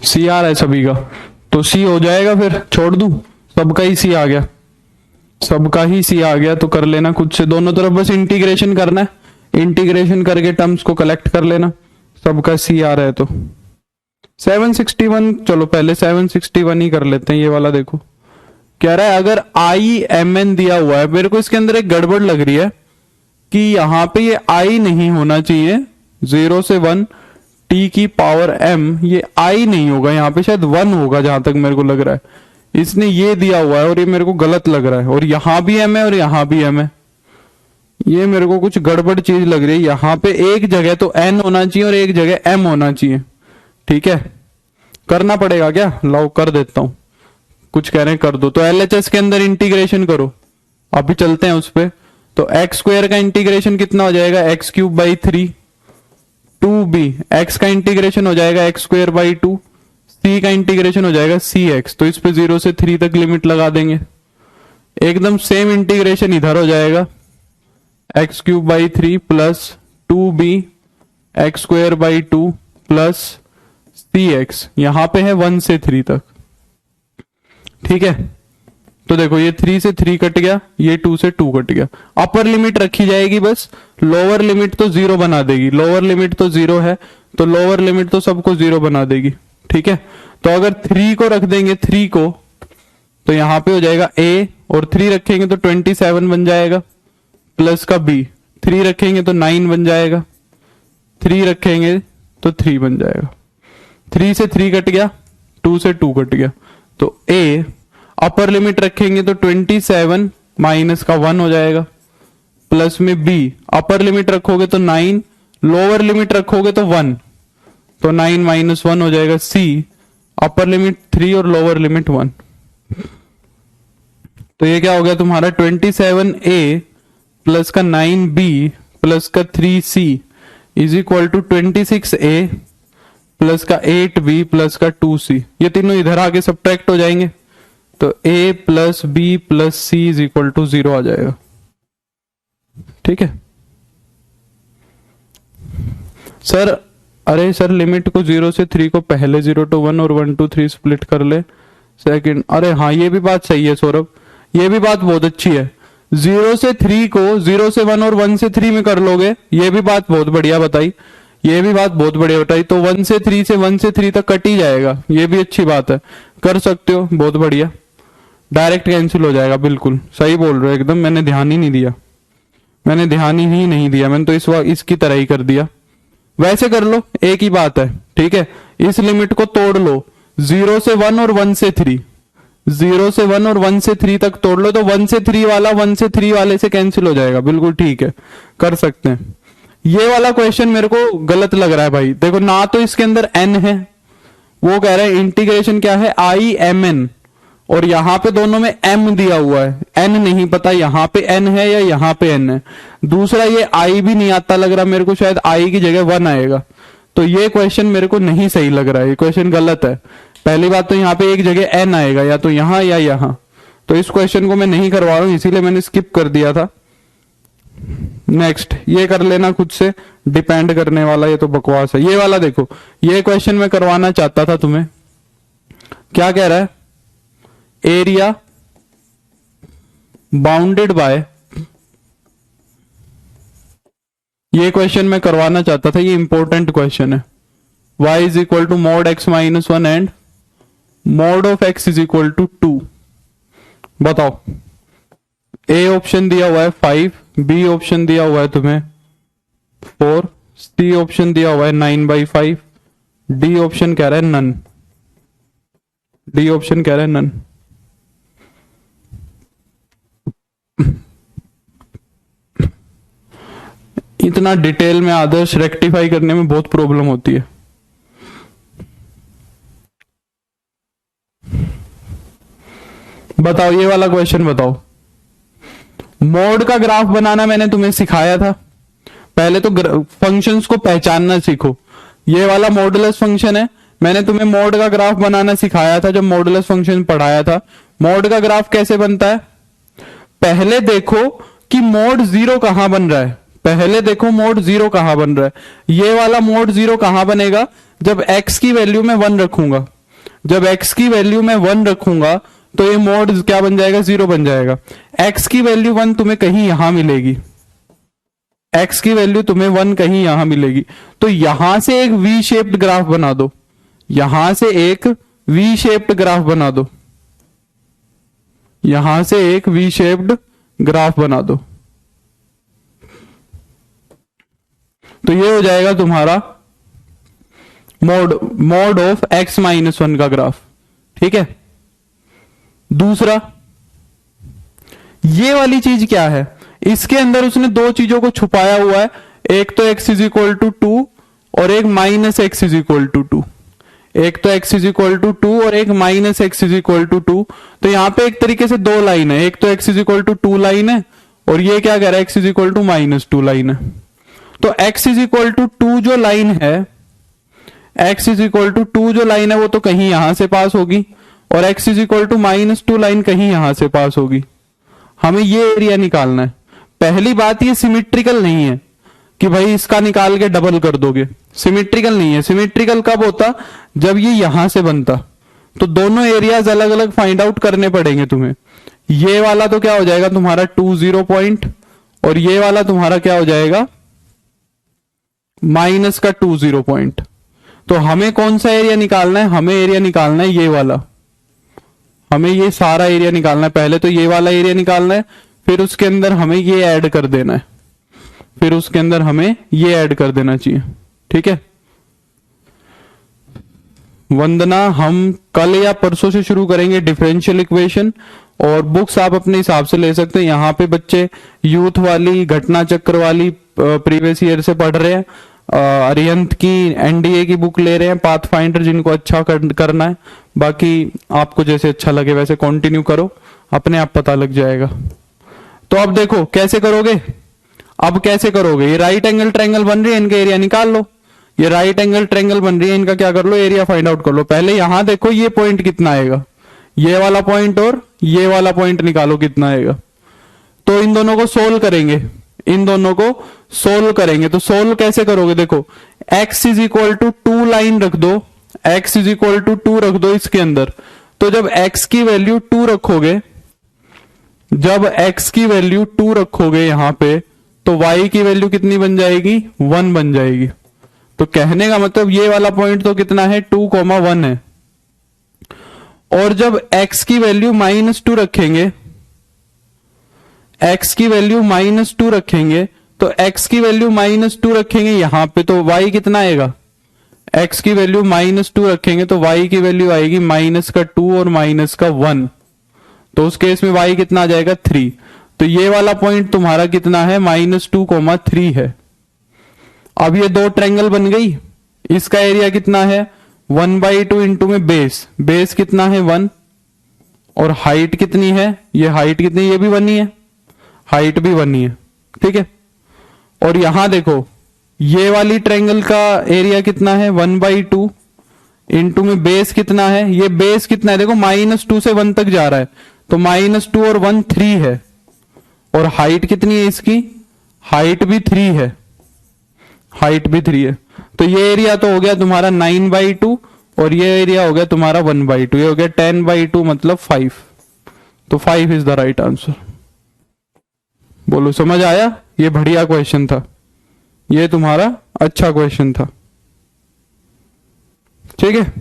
सी आ रहा है सभी का, तो सी हो जाएगा, फिर छोड़ दूं? सबका ही सी आ गया, सबका ही सी आ गया, तो कर लेना खुद से। दोनों तरफ बस इंटीग्रेशन करना है, इंटीग्रेशन करके टर्म्स को कलेक्ट कर लेना। सबका सी आ रहा है तो 761, चलो पहले 761 ही कर लेते हैं। ये वाला देखो, कह रहा है अगर आई एम एन दिया हुआ है, मेरे को इसके अंदर एक गड़बड़ लग रही है कि यहां पे ये आई नहीं होना चाहिए, 0 से 1 टी की पावर m, ये आई नहीं होगा, यहाँ पे शायद 1 होगा जहां तक मेरे को लग रहा है। इसने ये दिया हुआ है और ये मेरे को गलत लग रहा है, और यहां भी m है और यहां भी m है। ये मेरे को कुछ गड़बड़ चीज लग रही है। यहाँ पे एक जगह तो n होना चाहिए और एक जगह m होना चाहिए। ठीक है, करना पड़ेगा क्या? लाओ कर देता हूं, कुछ कह रहे हैं कर दो। तो LHS के अंदर इंटीग्रेशन करो, अभी चलते हैं उस पे। तो एक्स स्क्वायर का इंटीग्रेशन कितना हो जाएगा? X cube by 3। 2b, x का इंटीग्रेशन हो जाएगा एक्स स्क्वायर बाई 2। c का इंटीग्रेशन हो जाएगा cx। तो इस पे 0 से 3 तक लिमिट लगा देंगे। एकदम सेम इंटीग्रेशन इधर हो जाएगा, x cube by 3 plus 2b x square by 2 plus cx, यहां पे है 1 से 3 तक। ठीक है, तो देखो ये 3 से 3 कट गया, ये 2 से 2 कट गया। अपर लिमिट रखी जाएगी बस, लोअर लिमिट तो 0 बना देगी। लोअर लिमिट तो 0 है, तो लोअर लिमिट तो सबको 0 बना देगी। ठीक है, तो अगर 3 को रख देंगे, 3 को, तो यहां पे हो जाएगा a, और 3 रखेंगे तो 27 बन जाएगा, प्लस का b। 3 रखेंगे तो 9 बन जाएगा, 3 रखेंगे तो 3 बन जाएगा। 3 से 3 कट गया, 2 से 2 कट गया, तो a अपर लिमिट रखेंगे तो 27 माइनस का 1 हो जाएगा, प्लस में b अपर लिमिट रखोगे तो 9, लोअर लिमिट रखोगे तो 1, तो 9 माइनस 1 हो जाएगा। c अपर लिमिट 3 और लोअर लिमिट 1। तो ये क्या हो गया तुम्हारा 27a प्लस का 9b प्लस का 3c is equal to 26a plus का 8b प्लस का 2c। ये तीनों इधर आके सब्ट्रैक्ट हो जाएंगे, तो a plus B plus C is equal to 0 आ जाएगा। ठीक है सर, अरे सर लिमिट को 0 से 3 को पहले 0 to 1 और 1 to 3 स्प्लिट कर ले सेकंड। अरे हाँ ये भी बात सही है सौरभ, ये भी बात बहुत अच्छी है। 0 से 3 को 0 से 1 और 1 से 3 में कर लोगे, ये भी बात बहुत बढ़िया बताई, ये भी बात बहुत बढ़िया बताई। तो 1 से 3 से 1 से 3 तक कट ही जाएगा, ये भी अच्छी बात है, कर सकते हो, बहुत बढ़िया। डायरेक्ट कैंसिल हो जाएगा, बिल्कुल सही बोल रहे हो एकदम, मैंने ध्यान ही नहीं दिया। मैंने ध्यान ही नहीं दिया, मैंने तो इस बार इसकी तरह ही कर दिया। वैसे कर लो, एक ही बात है, ठीक है। इस लिमिट को तोड़ लो, 0 से 1 और 1 से 3, 0 से 1 और 1 से 3 तक तोड़ लो, तो 1 से 3 वाला 1 से 3 वाले से कैंसिल हो जाएगा। बिल्कुल ठीक है, कर सकते हैं। ये वाला क्वेश्चन मेरे को गलत लग रहा है भाई। देखो ना तो इसके अंदर n है, वो कह रहा है इंटीग्रेशन क्या है IMN, और यहां पे दोनों में m दिया हुआ है, n नहीं पता यहां पे n है या यहां पे n है। दूसरा ये i भी नहीं आता लग रहा मेरे को, शायद i की जगह 1 आएगा। तो ये क्वेश्चन मेरे को नहीं सही लग रहा है, ये क्वेश्चन गलत है। पहली बात तो यहाँ पे एक जगह n आएगा, या तो यहां या यहां। तो इस क्वेश्चन को मैं नहीं करवा रहा हूं, इसीलिए मैंने स्किप कर दिया था। नेक्स्ट ये कर लेना खुद से, डिपेंड करने वाला ये तो बकवास है। ये वाला देखो, ये क्वेश्चन मैं करवाना चाहता था तुम्हें। क्या कह रहा है, एरिया बाउंडेड बाय, ये क्वेश्चन मैं करवाना चाहता था, ये इंपॉर्टेंट क्वेश्चन है। y is equal to mod x minus 1 and mod of x is equal to 2। बताओ, ए ऑप्शन दिया हुआ है 5, बी ऑप्शन दिया हुआ है तुम्हें 4, सी ऑप्शन दिया हुआ है 9/5, डी ऑप्शन कह रहा है नन, डी ऑप्शन कह रहा है नन। इतना डिटेल में आदर्श रेक्टिफाई करने में बहुत प्रॉब्लम होती है। बताओ ये वाला क्वेश्चन बताओ। मोड का ग्राफ बनाना मैंने तुम्हें सिखाया था। पहले तो फंक्शंस को पहचानना सीखो। ये वाला मॉडुलस फंक्शन है, मैंने तुम्हें मोड का ग्राफ बनाना सिखाया था जब मॉडुलस फंक्शन पढ़ाया था। मोड का ग्राफ कैसे बनता है, पहले देखो कि मोड 0 कहां बन रहा है। पहले देखो मोड 0 कहां बन रहा है। ये वाला मोड 0 कहां बनेगा, जब x की वैल्यू में 1 रखूंगा। जब x की वैल्यू में 1 रखूंगा तो ये मोड क्या बन जाएगा, 0 बन जाएगा। x की वैल्यू 1 तुम्हें कहीं यहां मिलेगी, x की वैल्यू तुम्हें 1 कहीं यहां मिलेगी। तो यहां से एक वी शेप्ड ग्राफ बना दो, यहां से एक वी शेप्ड ग्राफ बना दो, यहां से एक वी शेप्ड ग्राफ बना दो। तो ये हो जाएगा तुम्हारा मोड ऑफ x माइनस 1 का ग्राफ, ठीक है। दूसरा, ये वाली चीज क्या है, इसके अंदर उसने दो चीजों को छुपाया हुआ है, एक तो x इज इक्वल टू 2 और एक minus X is equal to 2। एक तो x इज इक्वल टू 2 और एक minus X is equal to 2। तो यहां पे एक तरीके से दो लाइन है, एक तो x is equal to 2 line है और ये क्या कह रहा है, x is equal to minus 2 line है। तो x इज इक्वल टू 2 जो लाइन है, x इज इक्वल टू 2 जो लाइन है वो तो कहीं यहां से पास होगी, और x is equal to minus 2 line कहीं यहां से पास होगी। हमें ये एरिया निकालना है। पहली बात, ये सिमेट्रिकल नहीं है कि भाई इसका निकाल के डबल कर दोगे, सिमेट्रिकल नहीं है। सिमेट्रिकल कब होता, जब ये यहां से बनता। तो दोनों एरियाज अलग अलग फाइंड आउट करने पड़ेंगे तुम्हें। ये वाला तो क्या हो जाएगा तुम्हारा 2 0 पॉइंट, और ये वाला तुम्हारा क्या हो जाएगा माइनस का 2 0 पॉइंट। तो हमें कौन सा एरिया निकालना है, हमें एरिया निकालना है ये वाला, हमें ये सारा एरिया निकालना है। पहले तो ये वाला एरिया निकालना है, फिर उसके अंदर हमें ये ऐड कर देना है, फिर उसके अंदर हमें ये ऐड कर देना चाहिए, ठीक है। वंदना, हम कल या परसों से शुरू करेंगे डिफरेंशियल इक्वेशन, और बुक्स आप अपने हिसाब से ले सकते हैं। यहाँ पे बच्चे यूथ वाली, घटना चक्र वाली प्रीवियस ईयर से पढ़ रहे हैं, अरिहंत की एनडीए की बुक ले रहे हैं, पाथ फाइंडर जिनको अच्छा करना है। बाकी आपको जैसे अच्छा लगे वैसे कंटिन्यू करो, अपने आप पता लग जाएगा। तो अब देखो कैसे करोगे, अब कैसे करोगे, ये राइट एंगल ट्रायंगल बन रही है, इनका एरिया निकाल लो। ये राइट एंगल ट्रायंगल बन रही है, इनका क्या कर लो, एरिया फाइंड आउट कर लो। पहले यहां देखो ये पॉइंट कितना आएगा, ये वाला पॉइंट और ये वाला पॉइंट निकालो कितना आएगा। तो इन दोनों को सोल्व करेंगे, इन दोनों को सोल्व करेंगे। तो सोल्व कैसे करोगे, देखो x is equal to 2 line रख दो, x इज इक्वल टू 2 रख दो इसके अंदर। तो जब x की वैल्यू 2 रखोगे, जब x की वैल्यू 2 रखोगे यहां पे, तो y की वैल्यू कितनी बन जाएगी, 1 बन जाएगी। तो कहने का मतलब ये वाला पॉइंट तो कितना है, 2,1 है। और जब x की वैल्यू -2 रखेंगे, x की वैल्यू -2 रखेंगे तो x की वैल्यू -2 रखेंगे, यहां पे तो y कितना आएगा, x की वैल्यू -2 रखेंगे तो y की वैल्यू आएगी -2 और -1, तो उस केस में y कितना आ जाएगा 3। तो ये वाला पॉइंट तुम्हारा कितना है, -2, 3 है। अब ये दो ट्रायंगल बन गई, इसका एरिया कितना है 1/2 इंटू में बेस कितना है 1, और हाइट कितनी है, ये हाइट कितनी, ये भी 1 ही है, हाइट भी 1 ही है, ठीक है। और यहां देखो ये वाली ट्रायंगल का एरिया कितना है 1/2 इंटू में बेस कितना है, ये बेस कितना है देखो -2 से 1 तक जा रहा है, तो -2 और 1 3 है, और हाइट कितनी है इसकी, हाइट भी 3 है, हाइट भी 3 है। तो ये एरिया तो हो गया तुम्हारा 9/2 और ये एरिया हो गया तुम्हारा 1/2, ये हो गया 10/2 मतलब 5। तो 5 इज द राइट आंसर। बोलो समझ आया, ये बढ़िया क्वेश्चन था, ये तुम्हारा अच्छा क्वेश्चन था, ठीक है।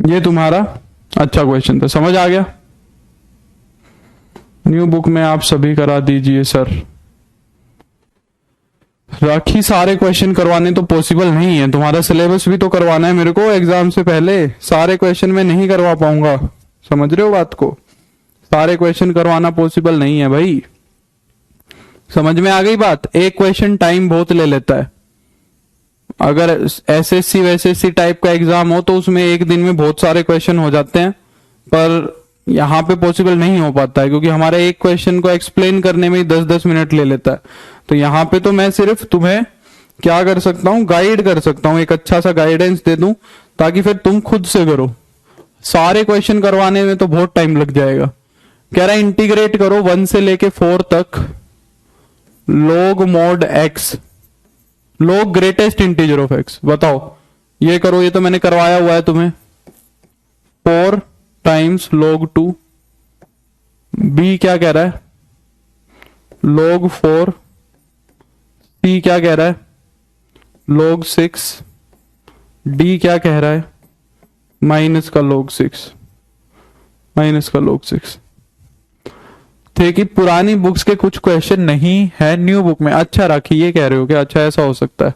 ये तुम्हारा अच्छा क्वेश्चन था, समझ आ गया। न्यू बुक में आप सभी करा दीजिए सर। राखी सारे क्वेश्चन करवाने तो पॉसिबल नहीं है, तुम्हारा सिलेबस भी तो करवाना है मेरे को एग्जाम से पहले, सारे क्वेश्चन मैं नहीं करवा पाऊंगा, समझ रहे हो बात को, सारे क्वेश्चन करवाना पॉसिबल नहीं है भाई, समझ में आ गई बात। एक क्वेश्चन टाइम बहुत ले लेता है, अगर एसएससी वैसेसी टाइप का एग्जाम हो तो उसमें एक दिन में बहुत सारे क्वेश्चन हो जाते हैं, पर यहाँ पे पॉसिबल नहीं हो पाता है क्योंकि हमारे एक क्वेश्चन को एक्सप्लेन करने में ही 10-10 मिनट ले लेता है। तो यहाँ पे तो मैं सिर्फ तुम्हें क्या कर सकता हूँ, गाइड कर सकता हूँ, एक अच्छा सा गाइडेंस दे दूं ताकि फिर तुम खुद से करो। सारे क्वेश्चन करवाने में तो बहुत टाइम लग जाएगा। कह रहा है इंटीग्रेट करो 1 से लेके 4 तक log mod x, log greatest integer of x। बताओ ये करो, ये तो मैंने करवाया हुआ है तुम्हें। 4 टाइम्स log 2, b क्या कह रहा है log 4, c क्या कह रहा है log 6, d क्या कह रहा है माइनस का log 6, माइनस का log 6। थे कि पुरानी बुक्स के कुछ क्वेश्चन नहीं है न्यू बुक में। अच्छा राखी ये कह रहे हो कि अच्छा ऐसा हो सकता है।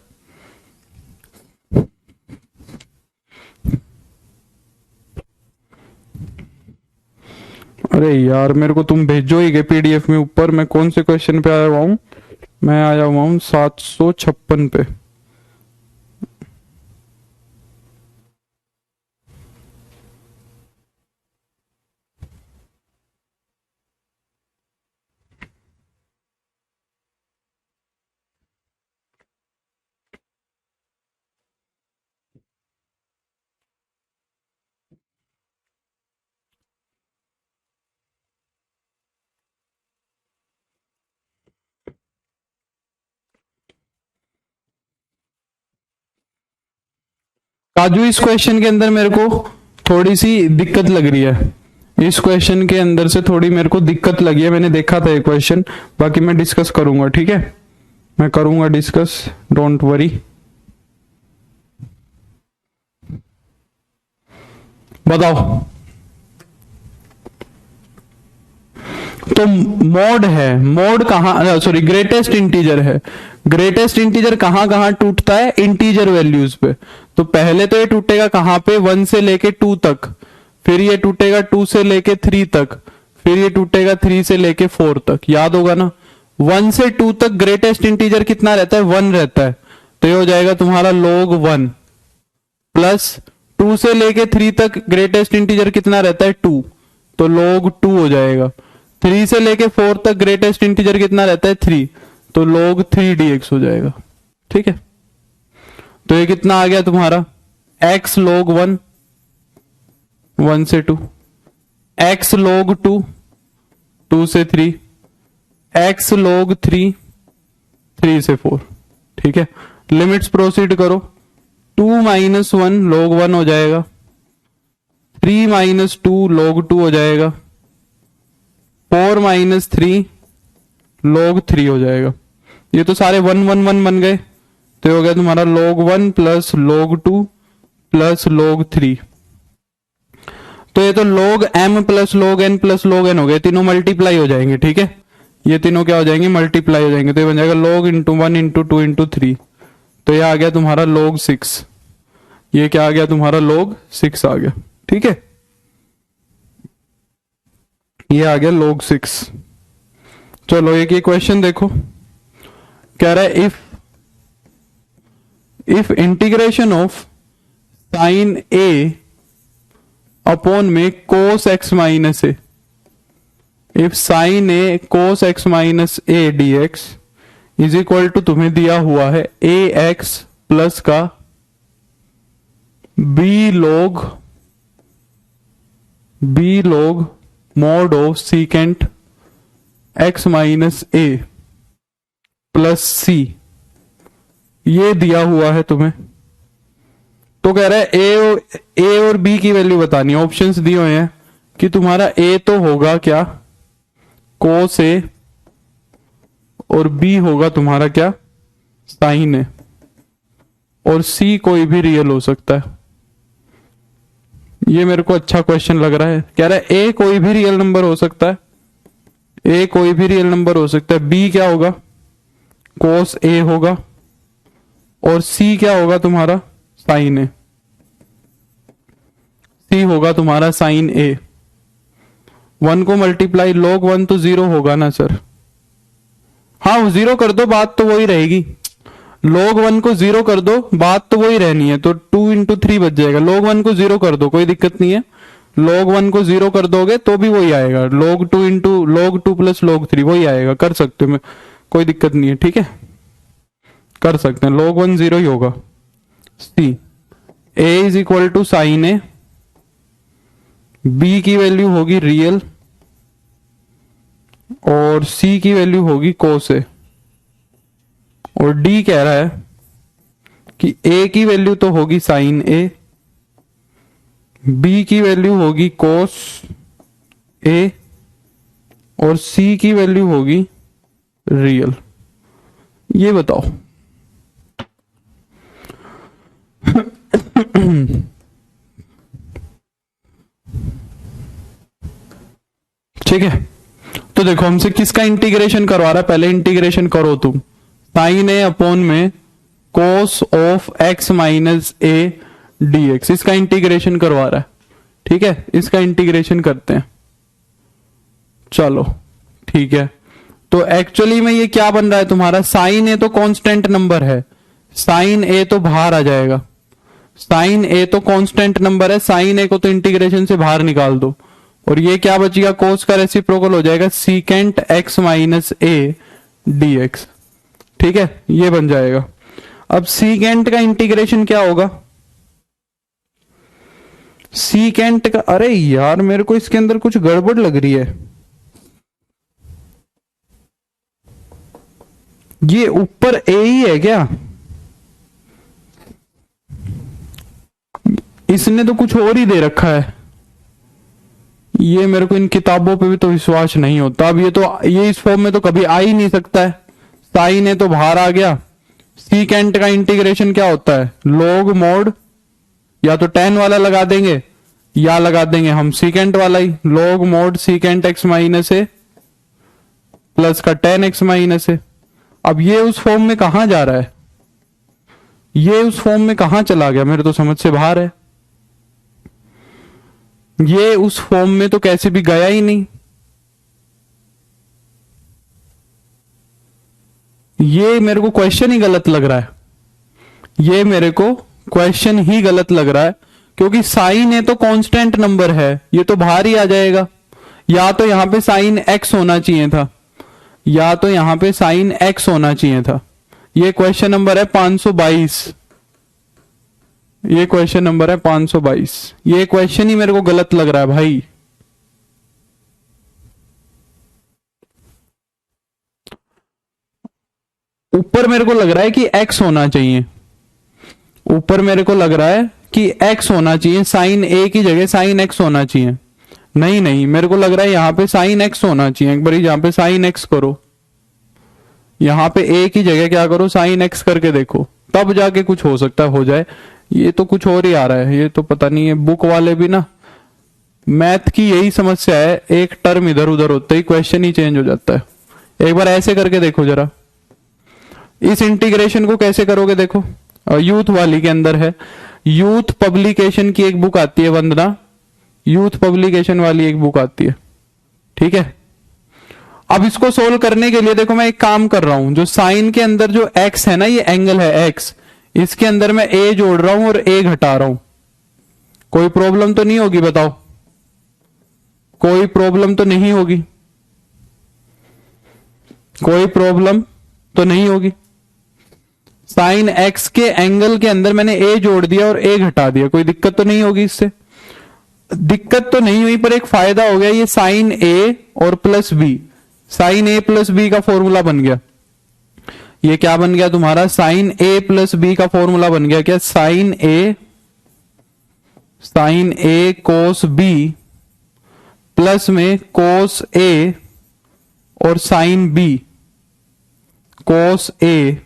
अरे यार मेरे को तुम भेजो ही गए पीडीएफ में ऊपर, मैं कौन से क्वेश्चन पे आया हुआ हूं, मैं आया हुआ हूं 756 पे। काजू इस क्वेश्चन के अंदर मेरे को थोड़ी सी दिक्कत लग रही है, इस क्वेश्चन के अंदर से थोड़ी मेरे को दिक्कत लगी है। मैंने देखा था ये क्वेश्चन, बाकी मैं डिस्कस करूंगा, ठीक है, मैं करूंगा डिस्कस, डोंट वरी। बताओ तो मोड है, मोड कहां, सॉरी ग्रेटेस्ट इंटीजर है। ग्रेटेस्ट इंटीजर कहां कहां टूटता है, इंटीजर वैल्यूज पे। तो पहले तो ये टूटेगा कहां पे 1 से लेके 2 तक, फिर ये टूटेगा 2 से लेके 3 तक, फिर ये टूटेगा 3 से लेके 4 तक। याद होगा ना 1 से 2 तक ग्रेटेस्ट इंटीजर कितना रहता है 1 रहता है, तो ये हो जाएगा तुम्हारा log 1, प्लस 2 से लेके 3 तक ग्रेटेस्ट इंटीजर कितना रहता है 2, तो log 2 हो जाएगा। 3 से लेके 4 तक ग्रेटेस्ट इंटीजर कितना रहता है 3, तो log 3 dx हो जाएगा, ठीक है। तो ये कितना आ गया तुम्हारा x log 1, 1 से 2, x log 2, 2 से 3, x log 3, 3 से 4, ठीक है। लिमिट्स प्रोसीड करो, 2 माइनस 1 log 1 हो जाएगा, 3 माइनस 2 log 2 हो जाएगा, 4 माइनस 3 log 3 हो जाएगा। ये तो सारे 1 1 1 बन गए, तो ये हो गया तुम्हारा log 1 plus log 2 plus log 3। तो ये तो log m plus log n plus log n हो गए, तीनों मल्टीप्लाई हो जाएंगे। ठीक है, ये तीनों क्या हो जाएंगे, मल्टीप्लाई हो जाएंगे। तो ये बन जाएगा log इंटू 1 इंटू 2 इंटू 3। तो ये आ गया तुम्हारा log 6। ये क्या आ गया तुम्हारा, log 6 आ गया। ठीक है, ये आ गया log 6। चलो एक ये क्वेश्चन देखो, कह रहा है if integration of sine A upon में cos X minus A, if sine A cos X minus A D X is equal to, तुम्हें दिया हुआ है ए एक्स प्लस का B log mod of secant X minus A plus C, ये दिया हुआ है तुम्हें। तो कह रहा है ए और बी की वैल्यू बतानी है। ऑप्शंस दिए हुए हैं कि तुम्हारा ए तो होगा क्या, कोस ए, और बी होगा तुम्हारा क्या, साइन ए, और सी कोई भी रियल हो सकता है। ये मेरे को अच्छा क्वेश्चन लग रहा है। कह रहा है ए कोई भी रियल नंबर हो सकता है, ए कोई भी रियल नंबर हो सकता है, बी क्या होगा, कोस ए होगा, और सी क्या होगा तुम्हारा, साइन ए, सी होगा तुम्हारा साइन ए। 1 को मल्टीप्लाई log 1 तो 0 होगा ना सर, हाँ 0 कर दो, बात तो वही रहेगी। log 1 को 0 कर दो, बात तो वही रहनी है। तो 2 इंटू 3 बच जाएगा। log 1 को 0 कर दो, कोई दिक्कत नहीं है। log 1 को 0 कर दोगे तो भी वही आएगा। log 2 into log 2 plus log 3 वही आएगा, कर सकते हो, कोई दिक्कत नहीं है। ठीक है, कर सकते हैं। log 1 0 ही होगा। C A is equal to sine A, B की वैल्यू होगी रियल, और सी की वैल्यू होगी कोस ए, और डी कह रहा है कि ए की वैल्यू तो होगी साइन ए, बी की वैल्यू होगी कोस ए, और सी की वैल्यू होगी रियल। ये बताओ ठीक है, तो देखो हमसे किसका इंटीग्रेशन करवा रहा है, पहले इंटीग्रेशन करो तुम। साइन ए अपॉन में cos of x minus A D x, इसका इंटीग्रेशन करवा रहा है। ठीक है, इसका इंटीग्रेशन करते हैं। चलो ठीक है, तो एक्चुअली में ये क्या बन रहा है तुम्हारा, साइन ए तो कांस्टेंट नंबर है, साइन ए तो बाहर आ जाएगा। साइन ए तो कांस्टेंट नंबर है, साइन ए को तो इंटीग्रेशन से बाहर निकाल दो, और ये क्या बचेगा, कोस का रेसिप्रोकल हो जाएगा secant X minus A D x. ठीक है, ये बन जाएगा। अब सीकेंट का इंटीग्रेशन क्या होगा, सीकेंट का, अरे यार मेरे को इसके अंदर कुछ गड़बड़ लग रही है। ये ऊपर ए ही है क्या, इसने तो कुछ और ही दे रखा है। ये मेरे को इन किताबों पे भी तो विश्वास नहीं होता। अब ये इस फॉर्म में तो कभी आ ही नहीं सकता है। साइन ए तो बाहर आ गया। सीकेंट का इंटीग्रेशन क्या होता है, लॉग मॉड, या तो 10 वाला लगा देंगे या लगा देंगे हम सीकेंट वाला ही, log mod secant X minus A plus का 10 एक्स माइनस ए। अब ये उस फॉर्म में कहां जा रहा है, ये उस फॉर्म में कहां चला गया, मेरे तो समझ से बाहर है। ये उस फॉर्म में तो कैसे भी गया ही नहीं। ये मेरे को क्वेश्चन ही गलत लग रहा है, ये मेरे को क्वेश्चन ही गलत लग रहा है, क्योंकि साइन ए तो कांस्टेंट नंबर है, ये तो बाहर ही आ जाएगा। या तो यहां पे साइन एक्स होना चाहिए था, या तो यहां पे साइन एक्स होना चाहिए था। ये क्वेश्चन नंबर है 522, ये क्वेश्चन नंबर है 522। ये क्वेश्चन ही मेरे को गलत लग रहा है भाई। ऊपर मेरे को लग रहा है कि x होना चाहिए, ऊपर मेरे को लग रहा है कि x होना चाहिए, साइन a की जगह साइन x होना चाहिए। नहीं नहीं, मेरे को लग रहा है यहां पे साइन x होना चाहिए। एक बार यहां पे साइन x करो, यहां पे a की जगह क्या करो, साइन x करके देखो, तब जाके कुछ हो सकता है हो जाए। ये तो कुछ और ही आ रहा है, ये तो पता नहीं है। बुक वाले भी ना, मैथ की यही समस्या है, एक टर्म इधर उधर होते ही क्वेश्चन ही चेंज हो जाता है। एक बार ऐसे करके देखो जरा, इस इंटीग्रेशन को कैसे करोगे देखो। यूथ वाली के अंदर है, यूथ पब्लिकेशन की एक बुक आती है वंदना, यूथ पब्लिकेशन वाली एक बुक आती है, ठीक है। अब इसको सोल्व करने के लिए देखो मैं एक काम कर रहा हूं, जो साइन के अंदर जो एक्स है ना, ये एंगल है एक्स, इसके अंदर मैं ए जोड़ रहा हूं और ए घटा रहा हूं। कोई प्रॉब्लम तो नहीं होगी बताओ, कोई प्रॉब्लम तो नहीं होगी, कोई प्रॉब्लम तो नहीं होगी। साइन एक्स के एंगल के अंदर मैंने ए जोड़ दिया और ए घटा दिया, कोई दिक्कत तो नहीं होगी इससे। दिक्कत तो नहीं हुई, पर एक फायदा हो गया, ये साइन ए और प्लस बी, साइन ए प्लस बी का फॉर्मूला बन गया। ये क्या बन गया तुम्हारा, साइन ए प्लस बी का फॉर्मूला बन गया क्या, sign A cos B plus में कोस ए और साइन बी, कोस ए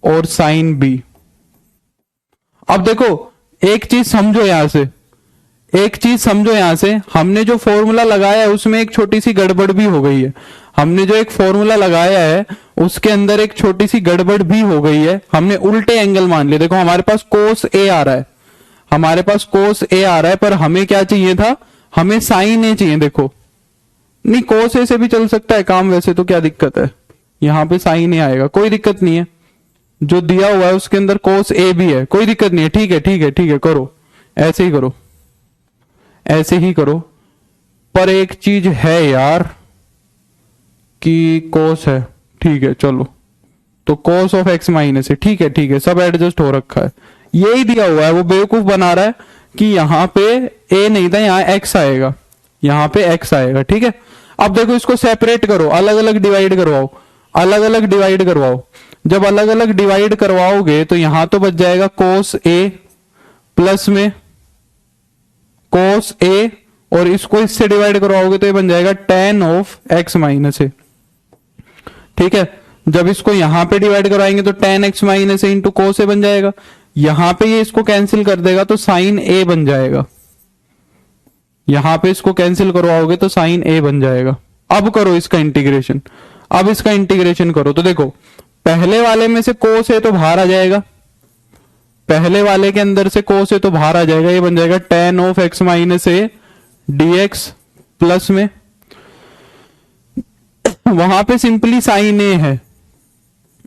और साइन बी। अब देखो एक चीज समझो यहां से, एक चीज समझो यहां से, हमने जो फॉर्मूला लगाया है उसमें एक छोटी सी गड़बड़ भी हो गई है। हमने जो एक फॉर्मूला लगाया है उसके अंदर एक छोटी सी गड़बड़ भी हो गई है, हमने उल्टे एंगल मान लिए। देखो हमारे पास कोस ए आ रहा है, हमारे पास कोस ए आ रहा है, पर हमें क्या चाहिए था, हमें साइन ए चाहिए। देखो नहीं, कोस ए से भी चल सकता है काम, वैसे तो क्या दिक्कत है, यहां पे साइन ए आएगा, कोई दिक्कत नहीं है। जो दिया हुआ है उसके अंदर कोस ए भी है, कोई दिक्कत नहीं है। ठीक है ठीक है ठीक है, करो ऐसे ही करो, ऐसे ही करो। पर एक चीज है यार कि कोस है, ठीक है चलो, तो कोस ऑफ एक्स माइनस है, ठीक है ठीक है, सब एडजस्ट हो रखा है। यही दिया हुआ है, वो बेवकूफ बना रहा है कि यहां पे ए नहीं था, यहां एक्स आएगा, यहां पे एक्स आएगा, ठीक है। अब देखो इसको सेपरेट करो, अलग अलग डिवाइड करवाओ, अलग अलग डिवाइड करवाओ। जब अलग अलग डिवाइड करवाओगे तो यहां तो बच जाएगा कोस ए प्लस में कोस ए, और इसको इससे डिवाइड करवाओगे तो ये बन जाएगा tan ऑफ एक्स माइनस ए, ठीक है। जब इसको यहां पे डिवाइड करवाएंगे तो tan x माइनस ए इंटू कोस ए बन जाएगा। यहां पे ये इसको कैंसिल कर देगा तो साइन ए बन जाएगा, यहां पे इसको कैंसिल करवाओगे तो साइन ए बन जाएगा। अब करो इसका इंटीग्रेशन, अब इसका इंटीग्रेशन करो तो देखो पहले वाले में से कोस ए तो बाहर आ जाएगा, पहले वाले के अंदर से कोस ए तो बाहर आ जाएगा, ये बन जाएगा tan of x minus A dx plus में वहां पे सिंपली साइन ए है,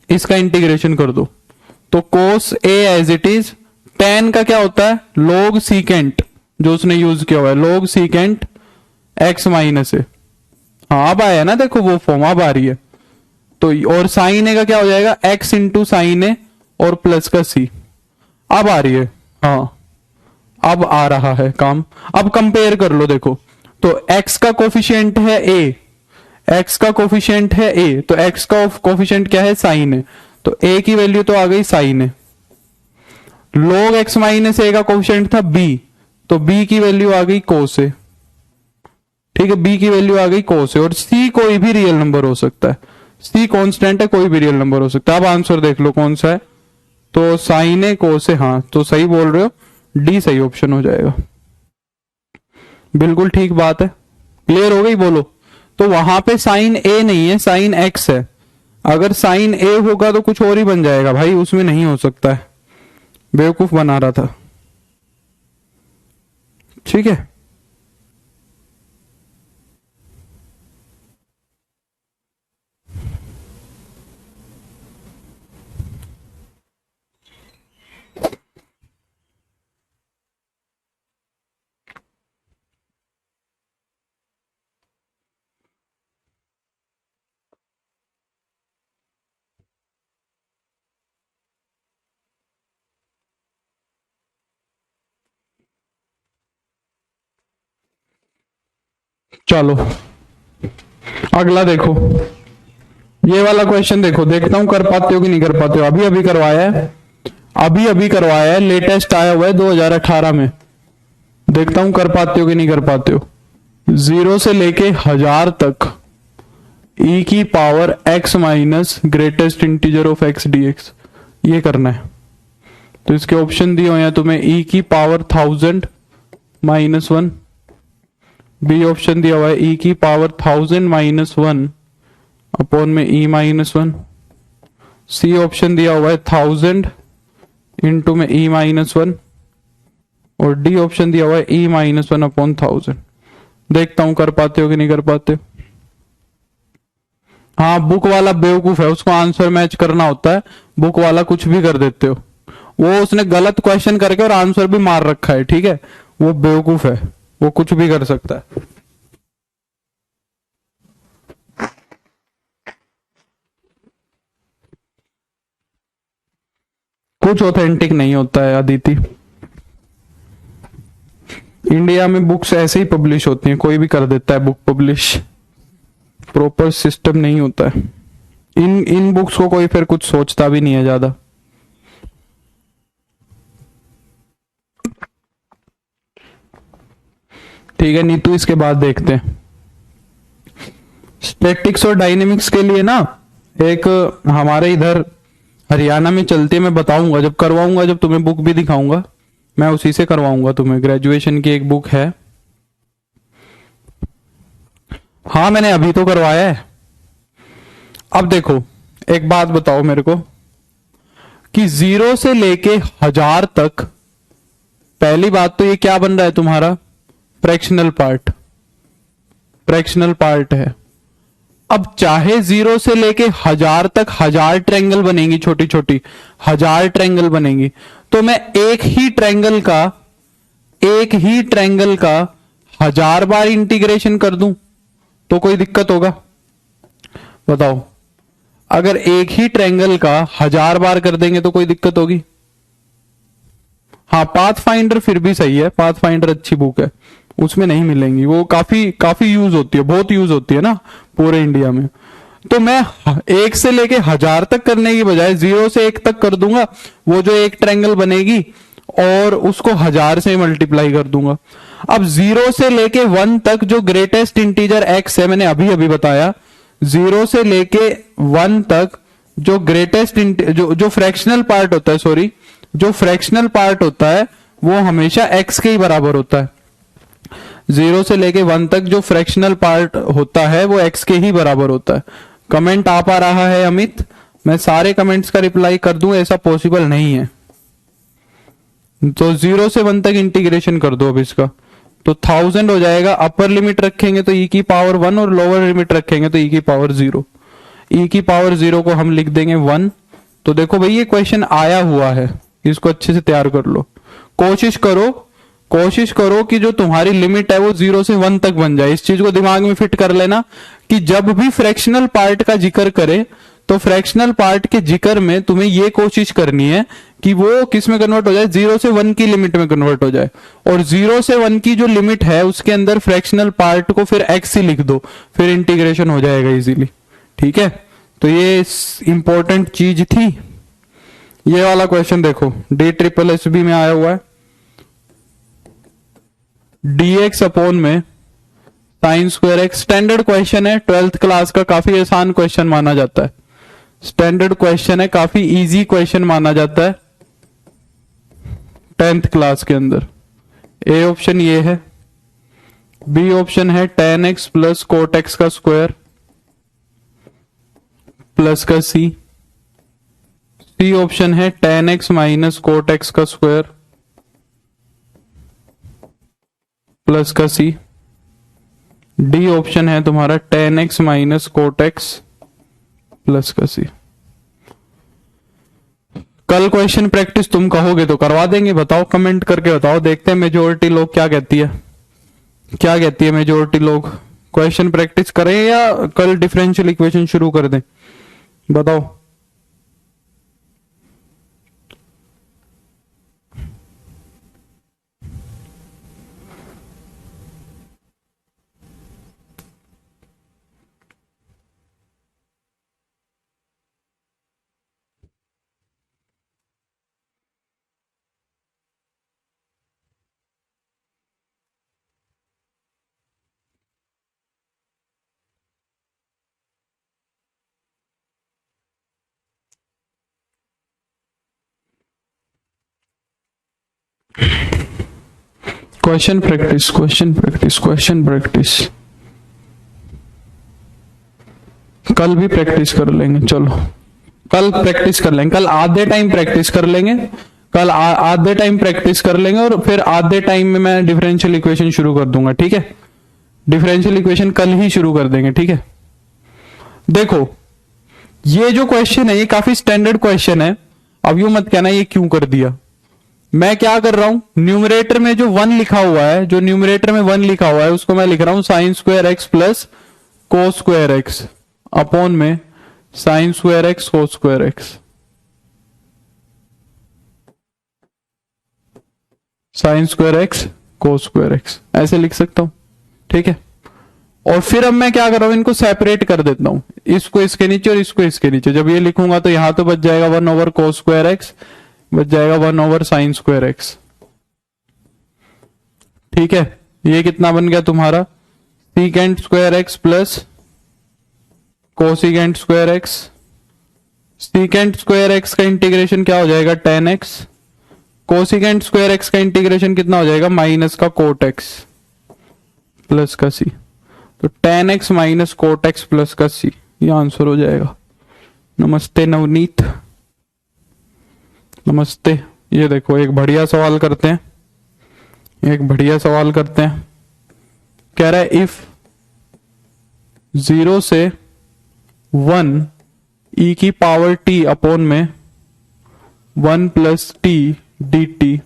इसका इंटीग्रेशन कर दो तो कोस ए एज इट इज, tan का क्या होता है log सीकेंट, जो उसने यूज किया हुआ है log सीकेंट एक्स माइनस ए। हाँ अब आया ना, देखो वो फॉर्म अब आ रही है। तो और साइन ए का क्या हो जाएगा x इंटू साइन ए और प्लस का c, अब आ रही है, हाँ अब आ रहा है काम। अब कंपेयर कर लो, देखो तो x का कोफिशिएंट है a, x का कोफिशिएंट है a, तो x का कोफिशिएंट क्या है साइन ए, तो a की वैल्यू तो आ गई साइन ए। log x माइनस ए का कोफिशिएंट था b, तो b की वैल्यू आ गई कोस ए, ठीक है, b की वैल्यू आ गई कोस ए। और c कोई भी रियल नंबर हो सकता है, c कांस्टेंट है, कोई भी रियल नंबर हो सकता है। अब आंसर देख लो कौन सा है, तो साइन ए कोस ए, हाँ तो सही बोल रहे हो, डी सही ऑप्शन हो जाएगा। बिल्कुल ठीक बात है, क्लियर हो गई बोलो। तो वहां पे साइन ए नहीं है, साइन एक्स है। अगर साइन ए होगा तो कुछ और ही बन जाएगा भाई, उसमें नहीं हो सकता है, बेवकूफ बना रहा था, ठीक है। चलो अगला देखो, ये वाला क्वेश्चन देखो, देखता हूं कर पाते हो कि नहीं कर पाते हो। अभी अभी करवाया है, अभी अभी करवाया है, लेटेस्ट आया हुआ है 2018 में। देखता हूं कर पाते हो कि नहीं कर पाते हो। 0 से लेके 1000 तक e की power x minus greatest integer of x dx, ये करना है। तो इसके ऑप्शन दिए हुए हैं तुम्हें e की पावर 1000 -1, बी ऑप्शन दिया हुआ है e की पावर 1000 -1 अपॉन में e -1, सी ऑप्शन दिया हुआ है 1000 इंटू में e -1, और डी ऑप्शन दिया हुआ है e -1 अपॉन 1000। देखता हूं कर पाते हो कि नहीं कर पाते। हाँ, बुक वाला बेवकूफ है, उसको आंसर मैच करना होता है, बुक वाला कुछ भी कर देते हो। वो उसने गलत क्वेश्चन करके और आंसर भी मार रखा है, ठीक है, वो बेवकूफ है, वो कुछ भी कर सकता है। कुछ ऑथेंटिक नहीं होता है अदिति। इंडिया में बुक्स ऐसे ही पब्लिश होती हैं, कोई भी कर देता है बुक पब्लिश, प्रॉपर सिस्टम नहीं होता है। इन बुक्स को कोई फिर कुछ सोचता भी नहीं है ज्यादा। ठीक है नीतू, इसके बाद देखते हैं। स्टैटिक्स और डायनेमिक्स के लिए ना एक हमारे इधर हरियाणा में चलती है, मैं बताऊंगा जब करवाऊंगा, जब तुम्हें बुक भी दिखाऊंगा, मैं उसी से करवाऊंगा तुम्हें। ग्रेजुएशन की एक बुक है। हाँ मैंने अभी तो करवाया है। अब देखो एक बात बताओ मेरे को कि 0 से लेके 1000 तक, पहली बात तो ये क्या बन रहा है तुम्हारा, फ्रैक्शनल पार्ट, फ्रैक्शनल पार्ट है। अब चाहे 0 से लेके 1000 तक 1000 ट्रायंगल बनेंगी, छोटी छोटी 1000 ट्रायंगल बनेंगी, तो मैं एक ही ट्रायंगल का 1000 बार इंटीग्रेशन कर दूं तो कोई दिक्कत होगा? बताओ, अगर एक ही ट्रायंगल का 1000 बार कर देंगे तो कोई दिक्कत होगी? हाँ, पाथ फाइंडर फिर भी सही है, पाथ फाइंडर अच्छी बुक है, उसमें नहीं मिलेंगी, वो काफी काफी यूज होती है, बहुत यूज होती है ना पूरे इंडिया में। तो मैं 1 से लेके 1000 तक करने की बजाय 0 से 1 तक कर दूंगा, वो जो एक ट्रायंगल बनेगी और उसको 1000 से मल्टीप्लाई कर दूंगा। अब 0 से लेके 1 तक जो ग्रेटेस्ट इंटीजर x है, मैंने अभी अभी बताया, 0 से लेके 1 तक जो ग्रेटेस्ट जो फ्रैक्शनल पार्ट होता है, सॉरी, जो फ्रैक्शनल पार्ट होता है वो हमेशा x के ही बराबर होता है। 0 से लेके 1 तक जो फ्रैक्शनल पार्ट होता है वो x के ही बराबर होता है। कमेंट आ पा रहा है अमित? मैं सारे कमेंट्स का रिप्लाई कर दूं, ऐसा पॉसिबल नहीं है। तो 0 से 1 तक इंटीग्रेशन कर दो अब इसका, तो 1000 हो जाएगा। अपर लिमिट रखेंगे तो e की पावर 1 और लोअर लिमिट रखेंगे तो e की पावर 0। e की पावर 0 को हम लिख देंगे 1। तो देखो भाई ये क्वेश्चन आया हुआ है, इसको अच्छे से तैयार कर लो। कोशिश करो कि जो तुम्हारी लिमिट है वो 0 से 1 तक बन जाए। इस चीज को दिमाग में फिट कर लेना कि जब भी फ्रैक्शनल पार्ट का जिक्र करे तो फ्रैक्शनल पार्ट के जिक्र में तुम्हें ये कोशिश करनी है कि वो किस में कन्वर्ट हो जाए, 0 से 1 की लिमिट में कन्वर्ट हो जाए। और 0 से 1 की जो लिमिट है उसके अंदर फ्रैक्शनल पार्ट को फिर x ही लिख दो, फिर इंटीग्रेशन हो जाएगा इजीली। ठीक है, तो ये इंपॉर्टेंट चीज थी। ये वाला क्वेश्चन देखो, DSSB में आया हुआ है, dx अपॉन में sine square x. Standard question है, 12th क्लास का, काफी आसान क्वेश्चन माना जाता है। स्टैंडर्ड क्वेश्चन है, काफी इजी क्वेश्चन माना जाता है 10th क्लास के अंदर। ए ऑप्शन ये है, बी ऑप्शन है tan x plus cot x का स्क्वायर प्लस का सी ऑप्शन है tan x minus cot x का स्क्वायर प्लस का सी, डी ऑप्शन है तुम्हारा tan x minus cot x plus का सी। कल क्वेश्चन प्रैक्टिस तुम कहोगे तो करवा देंगे, बताओ, कमेंट करके बताओ, देखते हैं मेजोरिटी लोग क्या कहती है, क्या कहती है मेजोरिटी लोग। क्वेश्चन प्रैक्टिस करें या कल डिफरेंशियल इक्वेशन शुरू कर दें, बताओ। Question practice, question practice, question practice. कल भी प्रैक्टिस कर लेंगे, चलो कल प्रैक्टिस कर लेंगे, कल आधे टाइम प्रैक्टिस कर लेंगे, कल आधे टाइम प्रैक्टिस कर लेंगे और फिर आधे टाइम में मैं डिफरेंशियल इक्वेशन शुरू कर दूंगा, ठीक है। डिफरेंशियल इक्वेशन कल ही शुरू कर देंगे, ठीक है। देखो ये जो क्वेश्चन है ये काफी स्टैंडर्ड क्वेश्चन है। अब यूं मत कहना ये क्यों कर दिया। मैं क्या कर रहा हूं, न्यूमरेटर में जो 1 लिखा हुआ है, जो न्यूमरेटर में 1 लिखा हुआ है उसको मैं लिख रहा हूं sine square X plus cos square X upon में sine square X cos square X, sine square X cos square X, ऐसे लिख सकता हूं, ठीक है। और फिर अब मैं क्या कर रहा हूं, इनको सेपरेट कर देता हूं, इसको इसके नीचे और इसको इसके नीचे। जब ये लिखूंगा तो यहां तो बच जाएगा 1 ओवर कोस स्क्वायर एक्स, बच जाएगा 1 ओवर साइन स्क्वायर एक्स, ठीक है। ये कितना बन गया तुम्हारा, secant square X plus cosecant square x. Secant square x का इंटीग्रेशन क्या हो जाएगा, tan x। Cosecant square x का इंटीग्रेशन कितना हो जाएगा, माइनस का कोट एक्स प्लस का सी। तो tan x minus cot x plus का सी, ये आंसर हो जाएगा। नमस्ते नवनीत, नमस्ते। ये देखो एक बढ़िया सवाल करते हैं, एक बढ़िया सवाल करते हैं। कह रहा है इफ 0 से 1 e की पावर t अपॉन में 1 plus T D T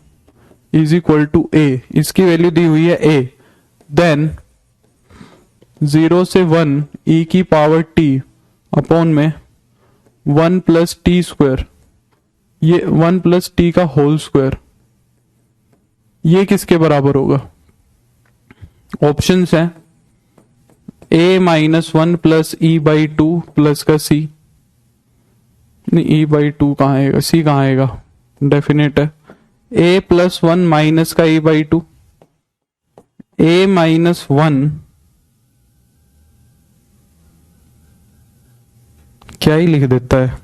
is equal to A, इसकी वैल्यू दी हुई है a, देन 0 से 1 e की पावर t अपॉन में 1 प्लस टी स्क्वायर, ये 1 प्लस टी का होल स्क्वायर, ये किसके बराबर होगा। ऑप्शंस हैं a minus 1 plus E by 2 plus का c, नहीं e बाई 2 कहाँ आएगा, c कहाँ आएगा, डेफिनेट है। a प्लस 1 माइनस का e बाई 2, a माइनस 1 क्या ही लिख देता है,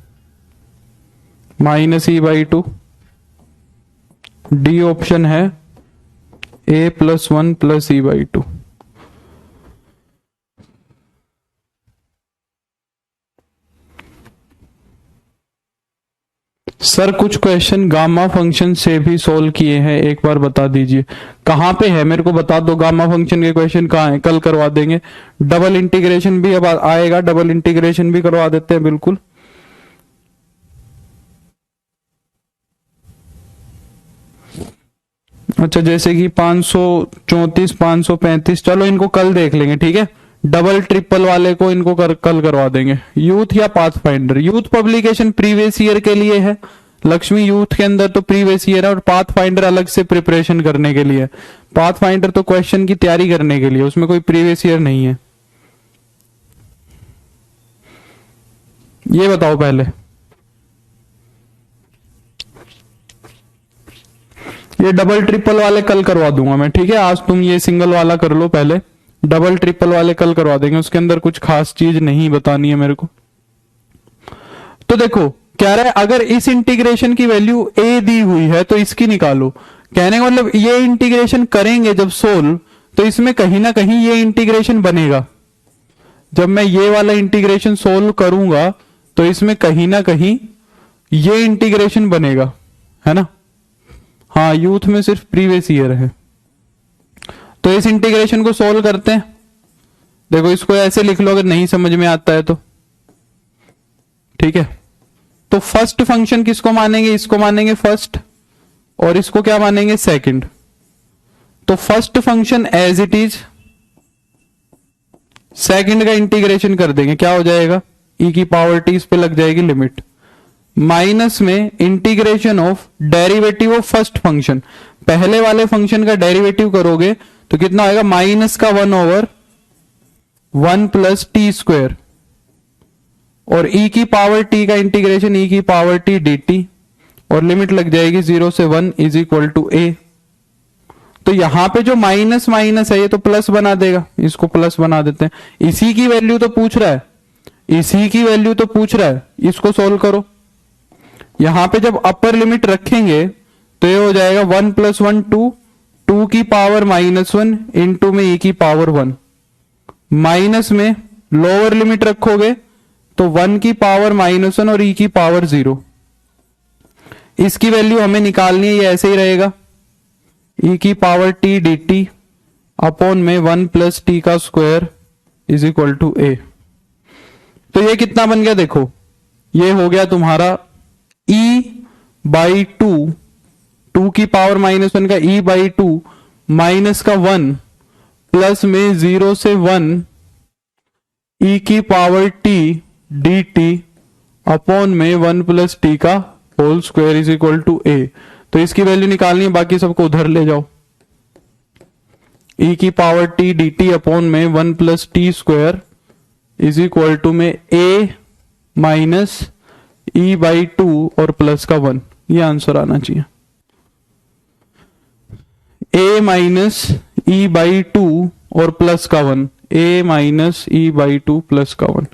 minus E by 2। D option है a plus 1 plus E by 2। Sir कुछ क्वेश्चन गामा फंक्शन से भी सोल्व किए हैं, एक बार बता दीजिए कहां पे है, मेरे को बता दो गामा फंक्शन के क्वेश्चन कहां है, कल करवा देंगे। डबल इंटीग्रेशन भी अब आएगा, डबल इंटीग्रेशन भी करवा देते हैं, बिल्कुल। अच्छा जैसे कि 534 535, चलो इनको कल देख लेंगे, ठीक है। डबल ट्रिपल वाले को इनको कल करवा देंगे। यूथ या path finder, youth publication previous year के लिए है, लक्ष्मी यूथ के अंदर तो प्रीवियस ईयर है, और पाथ फाइंडर अलग से प्रिपरेशन करने के लिए। पाथ फाइंडर तो क्वेश्चन की तैयारी करने के लिए, उसमें कोई प्रीवियस ईयर नहीं है। ये बताओ पहले, ये डबल ट्रिपल वाले कल करवा दूंगा मैं, ठीक है। आज तुम ये सिंगल वाला कर लो पहले, डबल ट्रिपल वाले कल करवा देंगे, उसके अंदर कुछ खास चीज नहीं बतानी है मेरे को। तो देखो कह रहा है अगर इस इंटीग्रेशन की वैल्यू a दी हुई है तो इसकी निकालो। कहने का मतलब ये इंटीग्रेशन करेंगे जब सोल्व, तो इसमें कहीं ना कहीं ये इंटीग्रेशन बनेगा। जब मैं ये वाला इंटीग्रेशन सोल्व करूंगा तो इसमें कहीं ना कहीं ये इंटीग्रेशन बनेगा, है ना। हाँ यूथ में सिर्फ प्रीवियस ईयर है। तो इस इंटीग्रेशन को सोल्व करते हैं। देखो इसको ऐसे लिख लो अगर नहीं समझ में आता है तो, ठीक है। तो फर्स्ट फंक्शन किसको मानेंगे, इसको मानेंगे फर्स्ट, और इसको क्या मानेंगे, सेकंड। तो first function as it is, second का इंटीग्रेशन कर देंगे, क्या हो जाएगा, e की पावर t, इस पे लग जाएगी लिमिट, माइनस में integration of derivative of first function. पहले वाले फंक्शन का डेरिवेटिव करोगे तो कितना आएगा, माइनस का 1 ओवर 1 प्लस टी स्क्वायर, और e की पावर t का इंटीग्रेशन e की पावर t dt, और लिमिट लग जाएगी 0 से 1 इज इक्वल टू a। तो यहां पे जो माइनस माइनस है ये तो प्लस बना देगा, इसको प्लस बना देते हैं। इसी की वैल्यू तो पूछ रहा है, इसी की वैल्यू तो पूछ रहा है, इसको सोल्व करो। यहां पे जब अपर लिमिट रखेंगे तो ये हो जाएगा 1 + 1 2, 2 की पावर -1 इंटू में e की पावर 1, माइनस में लोअर लिमिट रखोगे तो 1 की पावर -1 और e की पावर 0। इसकी वैल्यू हमें निकालनी है, ये ऐसे ही रहेगा, e की पावर t dt अपॉन में 1 + t का square is equal to a। तो ये कितना बन गया देखो, ये हो गया तुम्हारा e/2, 2 की पावर -1 का e/2 माइनस का 1 प्लस में 0 से 1 e की पावर t dt अपॉन में 1 + t का whole square is equal to a। तो इसकी वैल्यू निकालनी है, बाकी सबको उधर ले जाओ। e की पावर t dt अपॉन में 1 + t square is equal to में a माइनस e/2 और प्लस का 1, ये आंसर आना चाहिए। a माइनस e/2 और प्लस का 1, a माइनस e/2 प्लस का 1,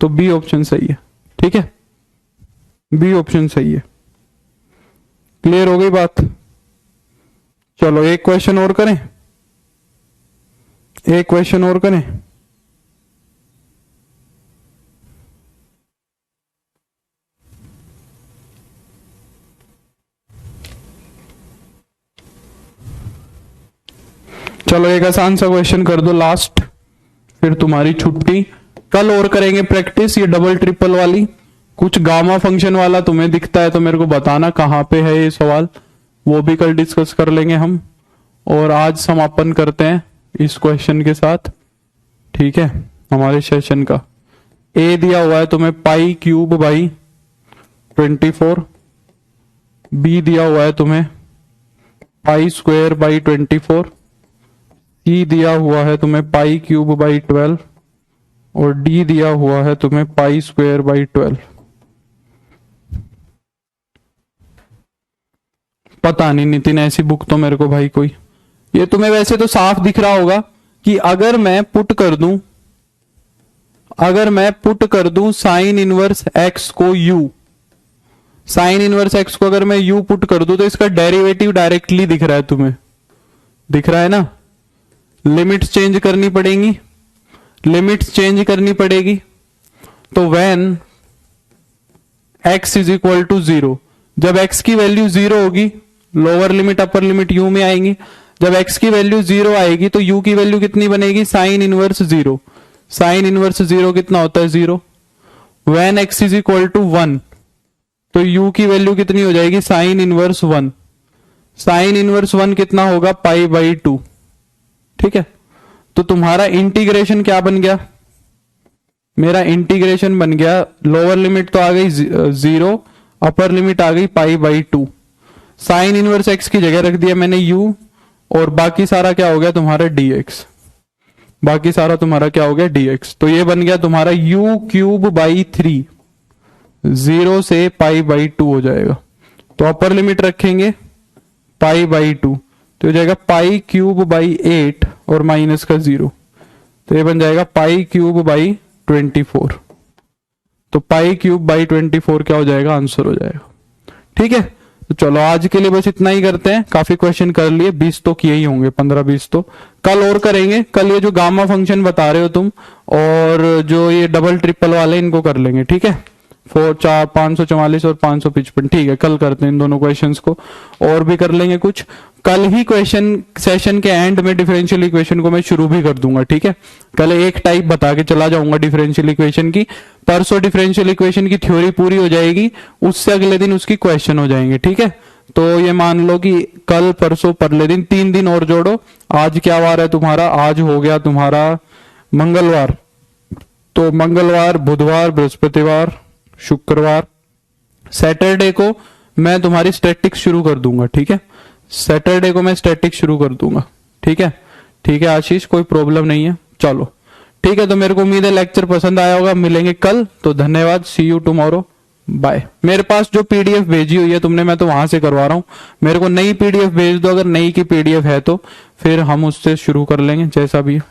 तो बी ऑप्शन सही है। ठीक है, बी ऑप्शन सही है। क्लियर हो गई बात? चलो एक क्वेश्चन और करें, एक क्वेश्चन और करें। चलो एक आसान सा क्वेश्चन कर दो लास्ट, फिर तुम्हारी छुट्टी। कल और करेंगे प्रैक्टिस ये डबल ट्रिपल वाली। कुछ गामा फंक्शन वाला तुम्हें दिखता है तो मेरे को बताना कहां पे है ये सवाल, वो भी कल डिस्कस कर लेंगे हम। और आज समापन करते हैं इस क्वेश्चन के साथ, ठीक है, हमारे सेशन का। ए दिया हुआ है तुम्हें π³/24, बी दिया हुआ है तुम्हें π²/24, सी दिया हुआ है तुम्हें π³/12 और डी दिया हुआ है तुम्हें π²/12। पता नहीं नितिन, ऐसी बुक तो मेरे को भाई कोई, ये तुम्हें वैसे तो साफ दिख रहा होगा कि अगर मैं पुट कर दूं साइन इनवर्स x को u, साइन इनवर्स x को अगर मैं u पुट कर दूं तो इसका डेरिवेटिव डायरेक्टली दिख रहा है, तुम्हें दिख रहा है ना। लिमिट्स चेंज करनी पड़ेगी, लिमिट्स चेंज करनी पड़ेगी। तो when x is equal to 0, जब x की वैल्यू 0 होगी, lower limit upper limit u में आएंगी। जब x की वैल्यू 0 आएगी तो u की वैल्यू कितनी बनेगी, साइन इनवर्स 0। साइन इनवर्स 0 कितना होता है, 0। When x is equal to 1 तो u की वैल्यू कितनी हो जाएगी, साइन इनवर्स 1। साइन इनवर्स 1 कितना होगा, π/2। ठीक है, तो तुम्हारा इंटीग्रेशन क्या बन गया, मेरा इंटीग्रेशन बन गया, लोअर लिमिट तो आ गई 0, अपर लिमिट आ गई π/2। साइन इनवर्स x की जगह रख दिया मैंने u, और बाकी सारा क्या हो गया तुम्हारा dx, बाकी सारा तुम्हारा क्या हो गया dx। तो ये बन गया तुम्हारा u³/3, 0 से π/2 हो जाएगा। तो अपर लिमिट रखेंगे π/2, तो हो जाएगा π³/8 और माइनस का 0, तो ये बन जाएगा π³/24। तो π³/24 क्या हो जाएगा, आंसर हो जाएगा। ठीक है, तो चलो आज के लिए बस इतना ही करते हैं, काफी क्वेश्चन कर लिए, 20 तो किए ही होंगे, 15-20 तो। कल और करेंगे, कल ये जो गामा फंक्शन बता रहे हो तुम और जो ये डबल ट्रिपल वाले इनको कर लेंगे। ठीक है, 544 और 555, ठीक है, कल करते हैं इन दोनों क्वेश्चंस को, और भी कर लेंगे कुछ। कल ही क्वेश्चन सेशन के एंड में डिफरेंशियल इक्वेशन को मैं शुरू भी कर दूंगा। ठीक है, कल एक टाइप बता के चला जाऊंगा डिफरेंशियल इक्वेशन की। परसों डिफरेंशियल इक्वेशन की थ्योरी पूरी हो जाएगी, उससे अगले दिन उसकी क्वेश्चन हो जाएंगे। ठीक है, तो ये मान लो कि कल परसों परले दिन 3 दिन और जोड़ो। आज क्या वार है तुम्हारा, आज हो गया तुम्हारा मंगलवार, तो मंगलवार, बुधवार, बृहस्पतिवार, शुक्रवार, सैटरडे को मैं तुम्हारी स्टैटिक्स शुरू कर दूंगा। ठीक है, सैटरडे को मैं स्टैटिक्स शुरू कर दूंगा। ठीक है, ठीक है आशीष, कोई प्रॉब्लम नहीं है। चलो ठीक है, तो मेरे को उम्मीद है लेक्चर पसंद आया होगा। मिलेंगे कल, तो धन्यवाद, सी यू टुमारो, बाय। मेरे पास जो पीडीएफ भेजी हुई है तुमने, मैं तो वहां से करवा रहा हूं। मेरे को नई पीडीएफ भेज दो, अगर नई की पीडीएफ है तो फिर हम उससे शुरू कर लेंगे, जैसा भी।